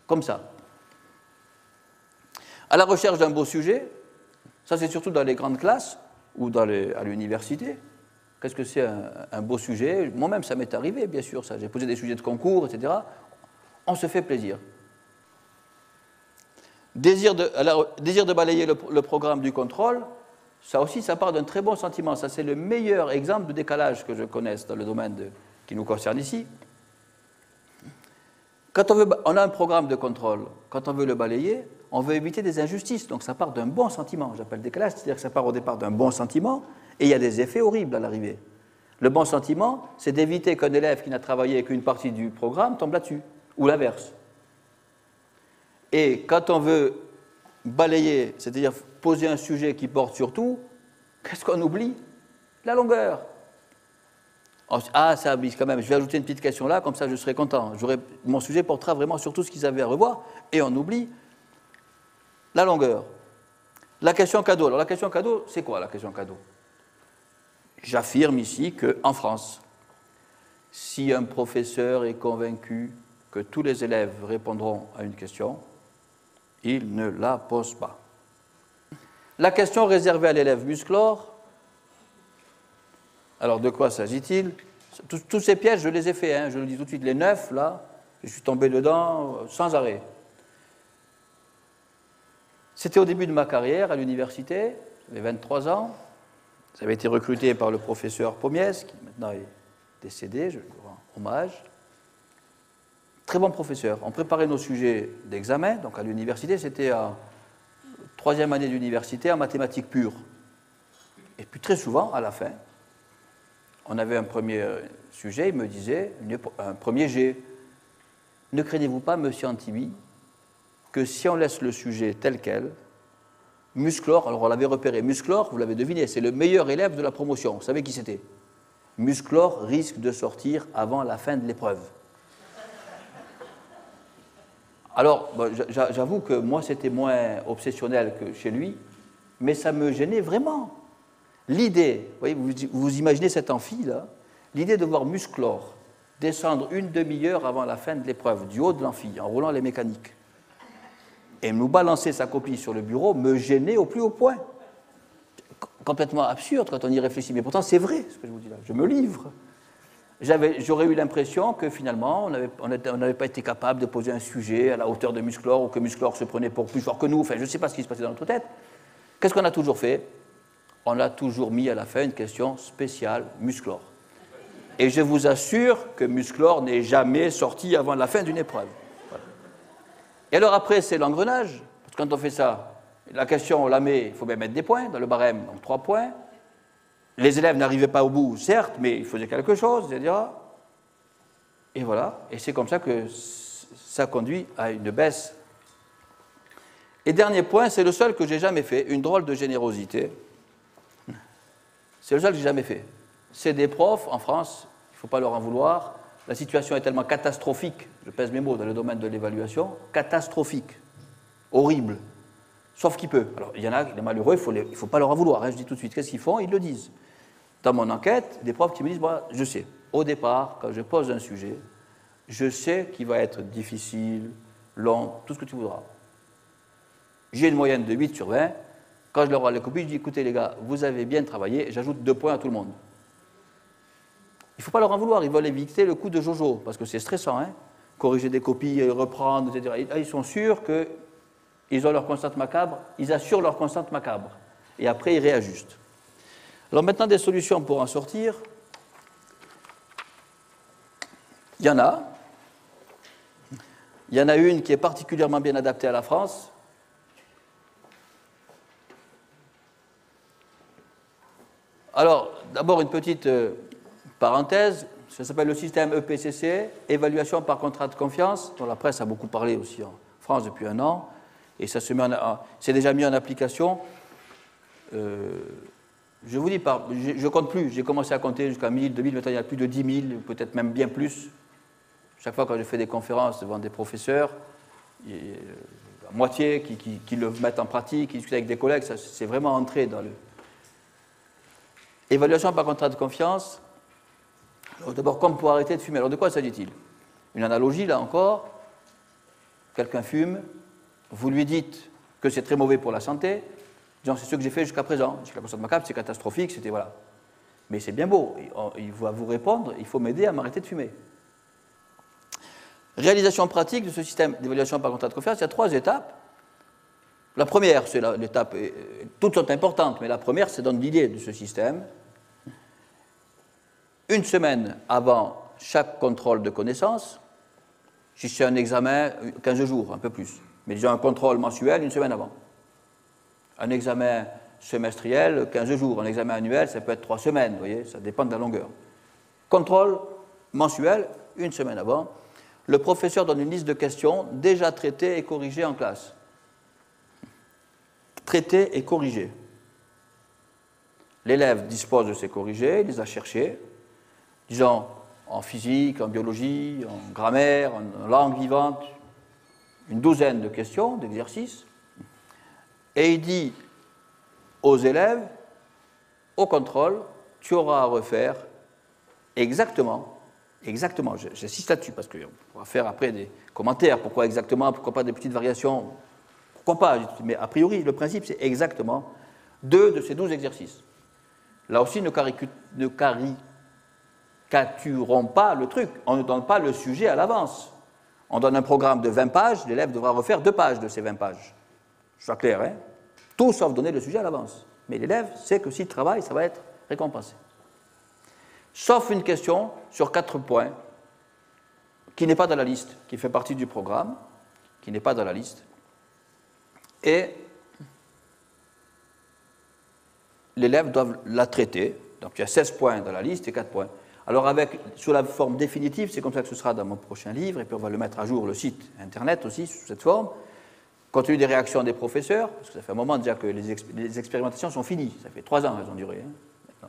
comme ça. À la recherche d'un beau sujet, ça c'est surtout dans les grandes classes ou à l'université. Qu'est-ce que c'est un beau sujet? Moi-même, ça m'est arrivé, bien sûr, ça. J'ai posé des sujets de concours, etc. On se fait plaisir. Désir de balayer le programme du contrôle, ça aussi, ça part d'un très bon sentiment. Ça, c'est le meilleur exemple de décalage que je connaisse dans le domaine qui nous concerne ici. Quand on a un programme de contrôle, quand on veut le balayer, on veut éviter des injustices. Donc ça part d'un bon sentiment. J'appelle décalage, c'est-à-dire que ça part au départ d'un bon sentiment et il y a des effets horribles à l'arrivée. Le bon sentiment, c'est d'éviter qu'un élève qui n'a travaillé qu'une partie du programme tombe là-dessus, ou l'inverse. Et quand on veut balayer, c'est-à-dire poser un sujet qui porte sur tout, qu'est-ce qu'on oublie? La longueur. Ah, ça, quand même, je vais ajouter une petite question là, comme ça je serai content. Mon sujet portera vraiment sur tout ce qu'ils avaient à revoir, et on oublie la longueur. La question cadeau. Alors la question cadeau, c'est quoi la question cadeau? J'affirme ici qu'en France, si un professeur est convaincu que tous les élèves répondront à une question, il ne la pose pas. La question réservée à l'élève musclore, alors de quoi s'agit-il? Tous ces pièges, je les ai faits, hein, je le dis tout de suite, les 9, là, je suis tombé dedans sans arrêt. C'était au début de ma carrière à l'université, j'avais 23 ans, j'avais été recruté par le professeur Pommiès, qui maintenant est décédé, je lui rends hommage. Très bon professeur. On préparait nos sujets d'examen, donc à l'université, c'était à 3e année d'université en mathématiques pures. Et puis très souvent, à la fin, on avait un premier sujet, il me disait, un premier jet. Ne craignez-vous pas, monsieur Antibi, que si on laisse le sujet tel quel, Musclor, alors on l'avait repéré. Musclor, vous l'avez deviné, c'est le meilleur élève de la promotion. Vous savez qui c'était? Musclor risque de sortir avant la fin de l'épreuve. Alors, bon, j'avoue que moi, c'était moins obsessionnel que chez lui, mais ça me gênait vraiment. L'idée, vous imaginez cet amphi, là, l'idée de voir Musclor descendre une demi-heure avant la fin de l'épreuve, du haut de l'amphi, en roulant les mécaniques, et nous balancer sa copie sur le bureau, me gênait au plus haut point. Complètement absurde quand on y réfléchit, mais pourtant c'est vrai ce que je vous dis là, je me livre. J'aurais eu l'impression que finalement on n'avait pas été capable de poser un sujet à la hauteur de Musclor, ou que Musclor se prenait pour plus fort que nous, enfin je ne sais pas ce qui se passait dans notre tête. Qu'est-ce qu'on a toujours fait? On a toujours mis à la fin une question spéciale Musclor. Et je vous assure que Musclor n'est jamais sorti avant la fin d'une épreuve. Voilà. Et alors après, c'est l'engrenage, parce que quand on fait ça, la question, on la met, il faut bien mettre des points dans le barème, donc 3 points. Les élèves n'arrivaient pas au bout, certes, mais ils faisaient quelque chose, etc. Et voilà, et c'est comme ça que ça conduit à une baisse. Et dernier point, c'est le seul que j'ai jamais fait, une drôle de générosité. C'est le seul que j'ai jamais fait. C'est des profs en France, il ne faut pas leur en vouloir. La situation est tellement catastrophique, je pèse mes mots dans le domaine de l'évaluation, catastrophique, horrible, sauf qu'il peut. Alors, il y en a, les malheureux, il ne faut pas leur en vouloir, hein, je dis tout de suite. Qu'est-ce qu'ils font? Ils le disent. Dans mon enquête, des profs qui me disent, moi, je sais, au départ, quand je pose un sujet, je sais qu'il va être difficile, long, tout ce que tu voudras. J'ai une moyenne de 8 sur 20. Quand je leur rends les copies, je dis, écoutez les gars, vous avez bien travaillé, et j'ajoute 2 points à tout le monde. Il ne faut pas leur en vouloir, ils veulent éviter le coup de Jojo, parce que c'est stressant, hein, corriger des copies, reprendre, etc. Ils sont sûrs qu'ils ont leur constante macabre, ils assurent leur constante macabre, et après ils réajustent. Alors maintenant, des solutions pour en sortir, il y en a. Il y en a une qui est particulièrement bien adaptée à la France. Alors, d'abord une petite parenthèse, ça s'appelle le système EPCC, évaluation par contrat de confiance, dont la presse a beaucoup parlé aussi en France depuis 1 an, et ça c'est déjà mis en application. Je vous dis pas, je compte plus, j'ai commencé à compter jusqu'à 1000, 2000, maintenant il y a plus de 10 000, peut-être même bien plus. Chaque fois quand je fais des conférences devant des professeurs, il y a la moitié qui le mettent en pratique, qui discutent avec des collègues, ça c'est vraiment entré dans le... Évaluation par contrat de confiance. Alors d'abord, comme pour arrêter de fumer. Alors de quoi s'agit-il? Une analogie, là encore. Quelqu'un fume, vous lui dites que c'est très mauvais pour la santé, disons c'est ce que j'ai fait jusqu'à présent. La constante macabre, c'est catastrophique, c'était voilà. Mais c'est bien beau. Il va vous répondre, il faut m'aider à m'arrêter de fumer. Réalisation pratique de ce système d'évaluation par contrat de confiance, il y a 3 étapes. La première, c'est l'étape, toutes sont importantes, mais la première, c'est donner l'idée de ce système. 1 semaine avant chaque contrôle de connaissances, si c'est un examen, 15 jours, un peu plus, mais disons un contrôle mensuel 1 semaine avant. Un examen semestriel, 15 jours, un examen annuel, ça peut être 3 semaines, vous voyez, ça dépend de la longueur. Contrôle mensuel, 1 semaine avant, le professeur donne une liste de questions déjà traitées et corrigées en classe. Traitées et corrigées. L'élève dispose de ces corrigés, il les a cherchés, disons en physique, en biologie, en grammaire, en langue vivante, une douzaine de questions, d'exercices, et il dit aux élèves, au contrôle, tu auras à refaire exactement, j'insiste là-dessus, parce qu'on pourra faire après des commentaires, pourquoi exactement, pourquoi pas des petites variations, pourquoi pas, mais a priori, le principe, c'est exactement 2 de ces 12 exercices. Là aussi, ne caricaturons pas le truc, on ne donne pas le sujet à l'avance. On donne un programme de 20 pages, l'élève devra refaire 2 pages de ces 20 pages. Soit clair, hein? Tout sauf donner le sujet à l'avance. Mais l'élève sait que s'il travaille, ça va être récompensé. Sauf une question sur 4 points qui n'est pas dans la liste, qui fait partie du programme, qui n'est pas dans la liste. Et l'élève doit la traiter. Donc il y a 16 points dans la liste et 4 points. Alors sous la forme définitive, c'est comme ça que ce sera dans mon prochain livre, et puis on va le mettre à jour, le site internet aussi, sous cette forme. compte tenu des réactions des professeurs, parce que ça fait un moment déjà que les expérimentations sont finies, ça fait 3 ans qu'elles ont duré, hein,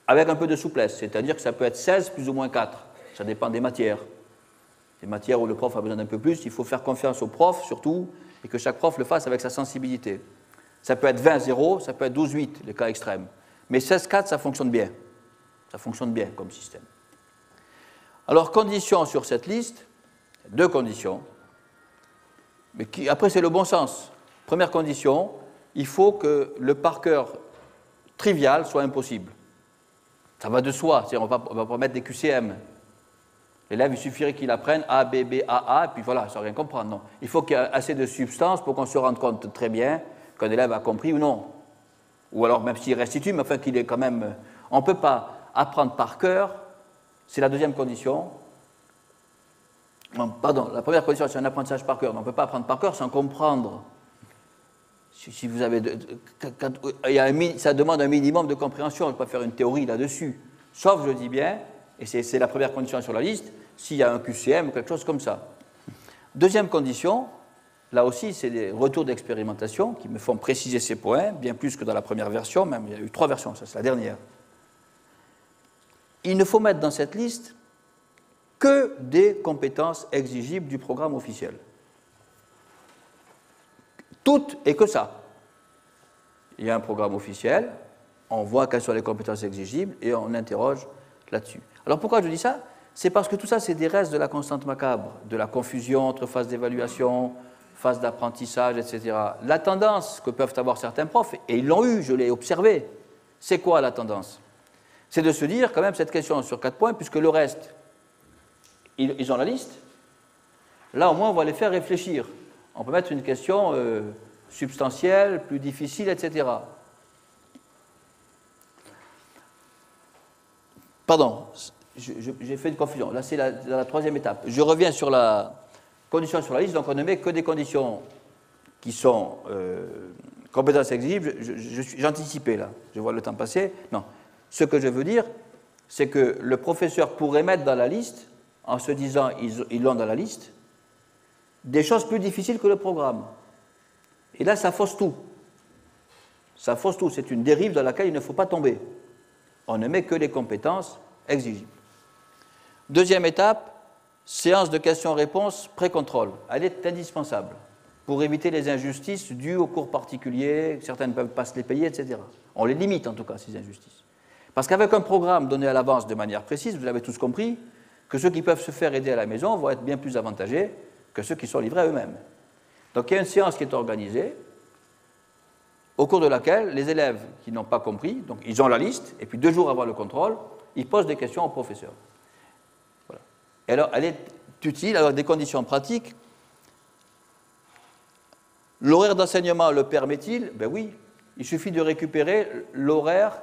avec un peu de souplesse, c'est-à-dire que ça peut être 16 plus ou moins 4, ça dépend des matières. Les matières où le prof a besoin d'un peu plus, il faut faire confiance au prof surtout, et que chaque prof le fasse avec sa sensibilité. Ça peut être 20-0, ça peut être 12-8, les cas extrêmes. Mais 16-4, ça fonctionne bien. Ça fonctionne bien comme système. Alors, conditions sur cette liste, 2 conditions, mais après c'est le bon sens. Première condition, il faut que le par cœur trivial soit impossible. Ça va de soi, on ne va pas mettre des QCM. L'élève, il suffirait qu'il apprenne A, B, B, A, A, et puis voilà, sans rien comprendre. Non. Il faut qu'il y ait assez de substance pour qu'on se rende compte très bien qu'un élève a compris ou non. Ou alors même s'il restitue, mais enfin qu'il est quand même... On ne peut pas apprendre par cœur, c'est la deuxième condition. Non, pardon, la première condition, c'est un apprentissage par cœur. On ne peut pas apprendre par cœur sans comprendre. Si vous avez ça demande un minimum de compréhension, on ne peut pas faire une théorie là-dessus. Sauf, je dis bien, et c'est la première condition sur la liste, s'il y a un QCM ou quelque chose comme ça. Deuxième condition, là aussi, c'est des retours d'expérimentation qui me font préciser ces points, bien plus que dans la première version, même il y a eu 3 versions, ça c'est la dernière. Il ne faut mettre dans cette liste que des compétences exigibles du programme officiel. Toutes et que ça. Il y a un programme officiel, on voit quelles sont les compétences exigibles et on interroge là-dessus. Alors pourquoi je dis ça? C'est parce que tout ça, c'est des restes de la constante macabre, de la confusion entre phase d'évaluation, phase d'apprentissage, etc. La tendance que peuvent avoir certains profs, et ils l'ont eu, je l'ai observé, c'est quoi la tendance? C'est de se dire quand même cette question sur 4 points, puisque le reste, ils ont la liste. Là, au moins, on va les faire réfléchir. On peut mettre une question substantielle, plus difficile, etc. Pardon, j'ai fait une confusion. Là, c'est la 3e étape. Je reviens sur la condition sur la liste. Donc, on ne met que des conditions qui sont compétences exigibles. J'ai anticipé, là. Je vois le temps passer. Non. Ce que je veux dire, c'est que le professeur pourrait mettre dans la liste, en se disant ils l'ont dans la liste, des choses plus difficiles que le programme. Et là, ça fausse tout. Ça fausse tout. C'est une dérive dans laquelle il ne faut pas tomber. On ne met que les compétences exigibles. Deuxième étape, séance de questions-réponses pré-contrôle. Elle est indispensable pour éviter les injustices dues aux cours particuliers, certains ne peuvent pas se les payer, etc. On les limite en tout cas, ces injustices. Parce qu'avec un programme donné à l'avance de manière précise, vous l'avez tous compris, que ceux qui peuvent se faire aider à la maison vont être bien plus avantagés que ceux qui sont livrés à eux-mêmes. Donc il y a une séance qui est organisée, au cours de laquelle les élèves qui n'ont pas compris, donc ils ont la liste, et puis 2 jours avant le contrôle, ils posent des questions au professeur. Voilà. Et alors, elle est utile, alors des conditions pratiques. L'horaire d'enseignement le permet-il? Ben oui, il suffit de récupérer l'horaire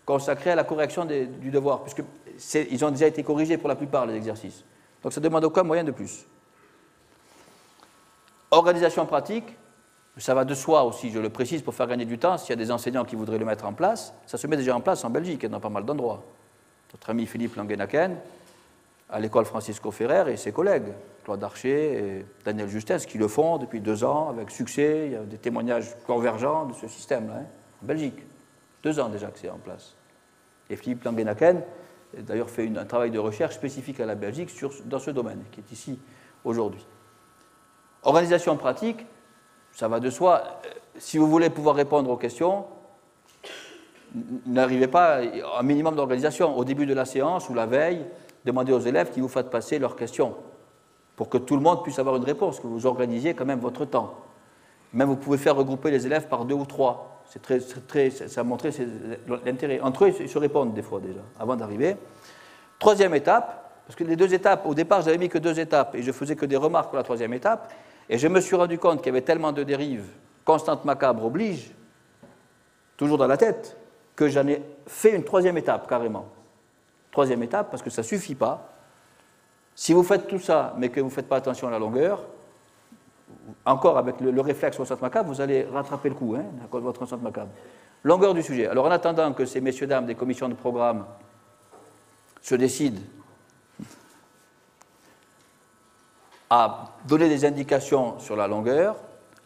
consacré à la correction du devoir, puisqu'ils ont déjà été corrigés pour la plupart, les exercices. Donc ça ne demande aucun moyen de plus. Organisation pratique, ça va de soi aussi, je le précise pour faire gagner du temps, s'il y a des enseignants qui voudraient le mettre en place, ça se met déjà en place en Belgique et dans pas mal d'endroits. Notre ami Philippe Langenaken, à l'école Francisco Ferrer et ses collègues, Claude Archer et Daniel Justès, qui le font depuis 2 ans avec succès. Il y a des témoignages convergents de ce système-là, hein, en Belgique. 2 ans déjà que c'est en place. Et Philippe Langenaken a d'ailleurs fait un travail de recherche spécifique à la Belgique dans ce domaine, qui est ici aujourd'hui. Organisation pratique, ça va de soi. Si vous voulez pouvoir répondre aux questions, n'arrivez pas à un minimum d'organisation. Au début de la séance ou la veille, demandez aux élèves qui vous fassent passer leurs questions pour que tout le monde puisse avoir une réponse, que vous organisiez quand même votre temps. Même vous pouvez faire regrouper les élèves par 2 ou 3. Ça a montré l'intérêt. Entre eux, ils se répondent des fois déjà, avant d'arriver. 3e étape, parce que les 2 étapes, au départ, j'avais mis que 2 étapes et je faisais que des remarques pour la 3e étape. Et je me suis rendu compte qu'il y avait tellement de dérives, constante macabre oblige, toujours dans la tête, que j'en ai fait une 3e étape carrément. 3e étape, parce que ça ne suffit pas. Si vous faites tout ça, mais que vous ne faites pas attention à la longueur, encore avec le réflexe constante macabre, vous allez rattraper le coup, hein, à cause de votre constante macabre. Longueur du sujet. Alors en attendant que ces messieurs dames des commissions de programme se décident à donner des indications sur la longueur,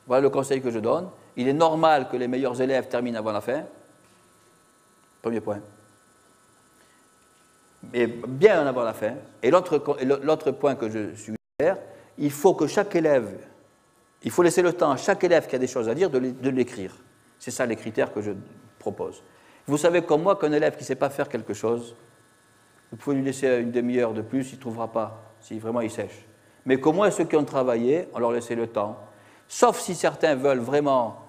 Voilà le conseil que je donne. Il est normal que les meilleurs élèves terminent avant la fin. Premier point. Mais bien en avant la fin. Et l'autre point que je suggère, il faut que chaque élève, il faut laisser le temps à chaque élève qui a des choses à dire de l'écrire. C'est ça les critères que je propose. Vous savez comme moi qu'un élève qui ne sait pas faire quelque chose, vous pouvez lui laisser une demi-heure de plus, il ne trouvera pas, si vraiment il sèche. Mais qu'au moins ceux qui ont travaillé, on leur laissait le temps. Sauf si certains veulent vraiment,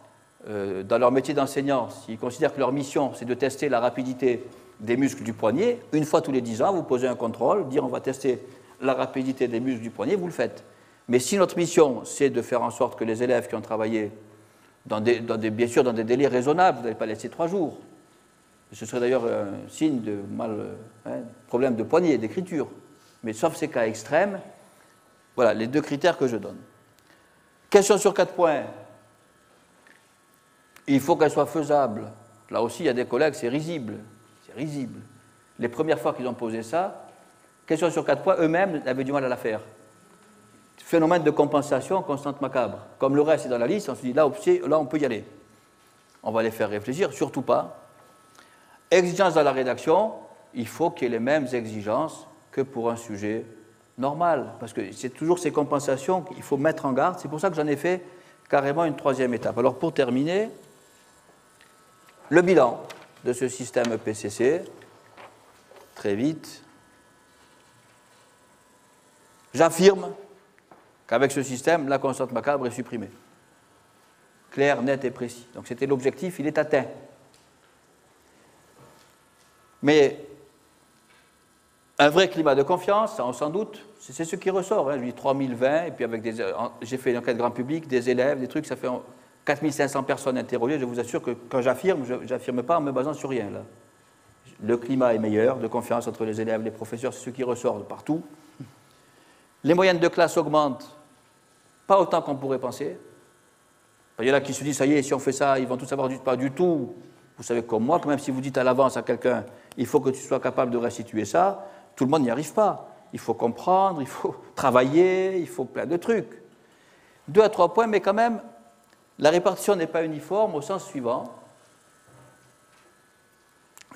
dans leur métier d'enseignant, s'ils considèrent que leur mission, c'est de tester la rapidité des muscles du poignet, une fois tous les 10 ans, vous posez un contrôle, dire on va tester la rapidité des muscles du poignet, vous le faites. Mais si notre mission, c'est de faire en sorte que les élèves qui ont travaillé, bien sûr dans des délais raisonnables, vous n'allez pas laisser 3 jours. Ce serait d'ailleurs un signe de problème de poignet, d'écriture. Mais sauf ces cas extrêmes, voilà les 2 critères que je donne. Question sur 4 points. Il faut qu'elle soit faisable. Là aussi, il y a des collègues, c'est risible. C'est risible. Les premières fois qu'ils ont posé ça, question sur 4 points, eux-mêmes avaient du mal à la faire. Phénomène de compensation constante macabre. Comme le reste est dans la liste, on se dit là on peut y aller. On va les faire réfléchir, surtout pas. Exigence dans la rédaction, il faut qu'il y ait les mêmes exigences que pour un sujet normal, parce que c'est toujours ces compensations qu'il faut mettre en garde. C'est pour ça que j'en ai fait carrément une 3e étape. Alors pour terminer, le bilan de ce système EPCC, très vite. J'affirme qu'avec ce système, la constante macabre est supprimée. Clair, net et précis. Donc c'était l'objectif, il est atteint. Mais un vrai climat de confiance, ça on s'en doute, c'est ce qui ressort. Hein. Je dis 3020, et puis j'ai fait une enquête grand public, des élèves, des trucs, ça fait 4500 personnes interrogées. Je vous assure que quand j'affirme, je n'affirme pas en me basant sur rien. Là. Le climat est meilleur, de confiance entre les élèves et les professeurs, c'est ce qui ressort de partout. Les moyennes de classe augmentent, pas autant qu'on pourrait penser. Il y en a qui se disent, ça y est, si on fait ça, ils vont tous savoir pas du tout. Vous savez comme moi, que même si vous dites à l'avance à quelqu'un, il faut que tu sois capable de restituer ça, tout le monde n'y arrive pas. Il faut comprendre, il faut travailler, il faut plein de trucs. 2 à 3 points, mais quand même, la répartition n'est pas uniforme au sens suivant.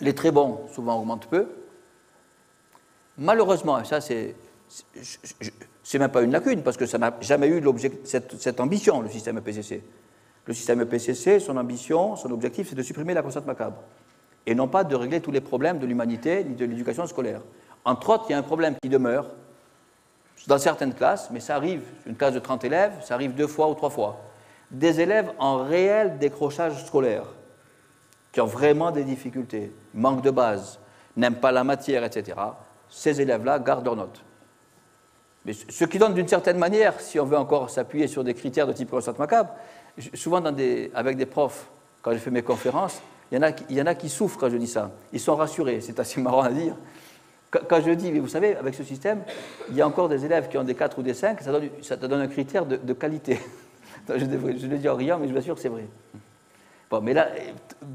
Les très bons, souvent, augmentent peu. Malheureusement, ça c'est même pas une lacune, parce que ça n'a jamais eu cette ambition, le système EPCC. Le système EPCC, son ambition, son objectif, c'est de supprimer la constante macabre. Et non pas de régler tous les problèmes de l'humanité ni de l'éducation scolaire. Entre autres, il y a un problème qui demeure dans certaines classes, mais ça arrive, une classe de 30 élèves, ça arrive 2 fois ou 3 fois. Des élèves en réel décrochage scolaire, qui ont vraiment des difficultés, manquent de base, n'aiment pas la matière, etc. Ces élèves-là gardent leurs notes. Mais ce qui donne d'une certaine manière, si on veut encore s'appuyer sur des critères de type constante macabre, souvent avec des profs, quand je fais mes conférences, il y en a qui souffrent quand je dis ça. Ils sont rassurés, c'est assez marrant à dire. Quand je dis, mais vous savez, avec ce système, il y a encore des élèves qui ont des 4 ou des 5, ça te donne un critère de qualité. Je le dis en riant, mais je vous assure que c'est vrai. Bon, mais là,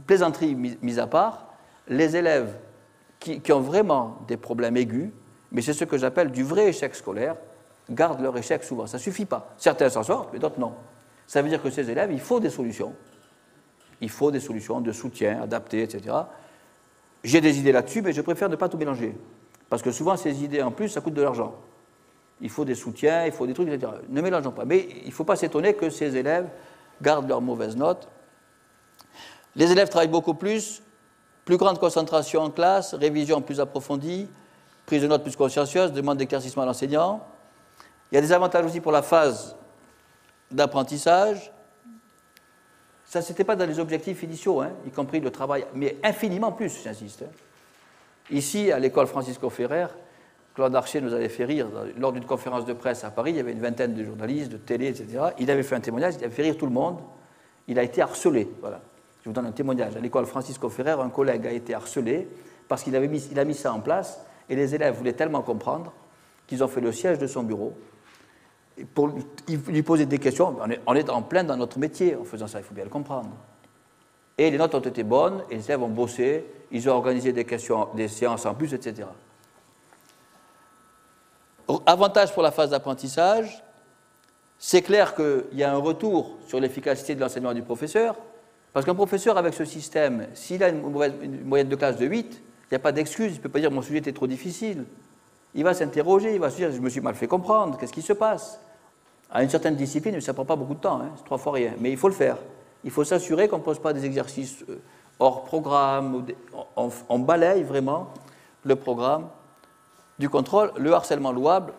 plaisanterie mise à part, les élèves qui ont vraiment des problèmes aigus, mais c'est ce que j'appelle du vrai échec scolaire, gardent leur échec souvent. Ça ne suffit pas. Certains s'en sortent, mais d'autres non. Ça veut dire que ces élèves, il faut des solutions. Il faut des solutions de soutien, adaptées, etc. J'ai des idées là-dessus, mais je préfère ne pas tout mélanger. Parce que souvent, ces idées, en plus, ça coûte de l'argent. Il faut des soutiens, il faut des trucs, etc. Ne mélangeons pas. Mais il ne faut pas s'étonner que ces élèves gardent leurs mauvaises notes. Les élèves travaillent beaucoup plus grande concentration en classe, révision plus approfondie, prise de notes plus consciencieuse, demande d'éclaircissement à l'enseignant. Il y a des avantages aussi pour la phase d'apprentissage. Ça, ce n'était pas dans les objectifs initiaux, y compris le travail, mais infiniment plus, j'insiste. Ici, à l'école Francisco Ferrer, Claude Archer nous avait fait rire lors d'une conférence de presse à Paris. Il y avait une vingtaine de journalistes, de télé, etc. Il avait fait un témoignage, il avait fait rire tout le monde. Il a été harcelé. Voilà. Je vous donne un témoignage. À l'école Francisco Ferrer, un collègue a été harcelé parce qu'il a mis ça en place et les élèves voulaient tellement comprendre qu'ils ont fait le siège de son bureau. Il lui posait des questions. On est en plein dans notre métier en faisant ça, il faut bien le comprendre. Et les notes ont été bonnes, et les élèves ont bossé, ils ont organisé des séances en plus, etc. Avantage pour la phase d'apprentissage, c'est clair qu'il y a un retour sur l'efficacité de l'enseignement du professeur, parce qu'un professeur avec ce système, s'il a une moyenne de classe de 8, il n'y a pas d'excuse, il ne peut pas dire mon sujet était trop difficile. Il va s'interroger, il va se dire je me suis mal fait comprendre, qu'est-ce qui se passe? À une certaine discipline, ça ne prend pas beaucoup de temps, hein, c'est 3 fois rien, mais il faut le faire. Il faut s'assurer qu'on ne pose pas des exercices hors programme, on balaye vraiment le programme du contrôle. Le harcèlement louable,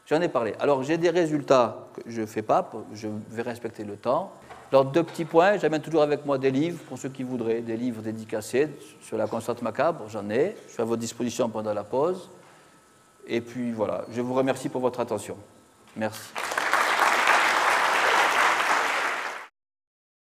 j'en ai parlé. Alors j'ai des résultats que je ne fais pas, je vais respecter le temps. Alors 2 petits points, j'amène toujours avec moi des livres, pour ceux qui voudraient, des livres dédicacés sur la constante macabre, j'en ai, je suis à votre disposition pendant la pause. Et puis voilà, je vous remercie pour votre attention. Merci.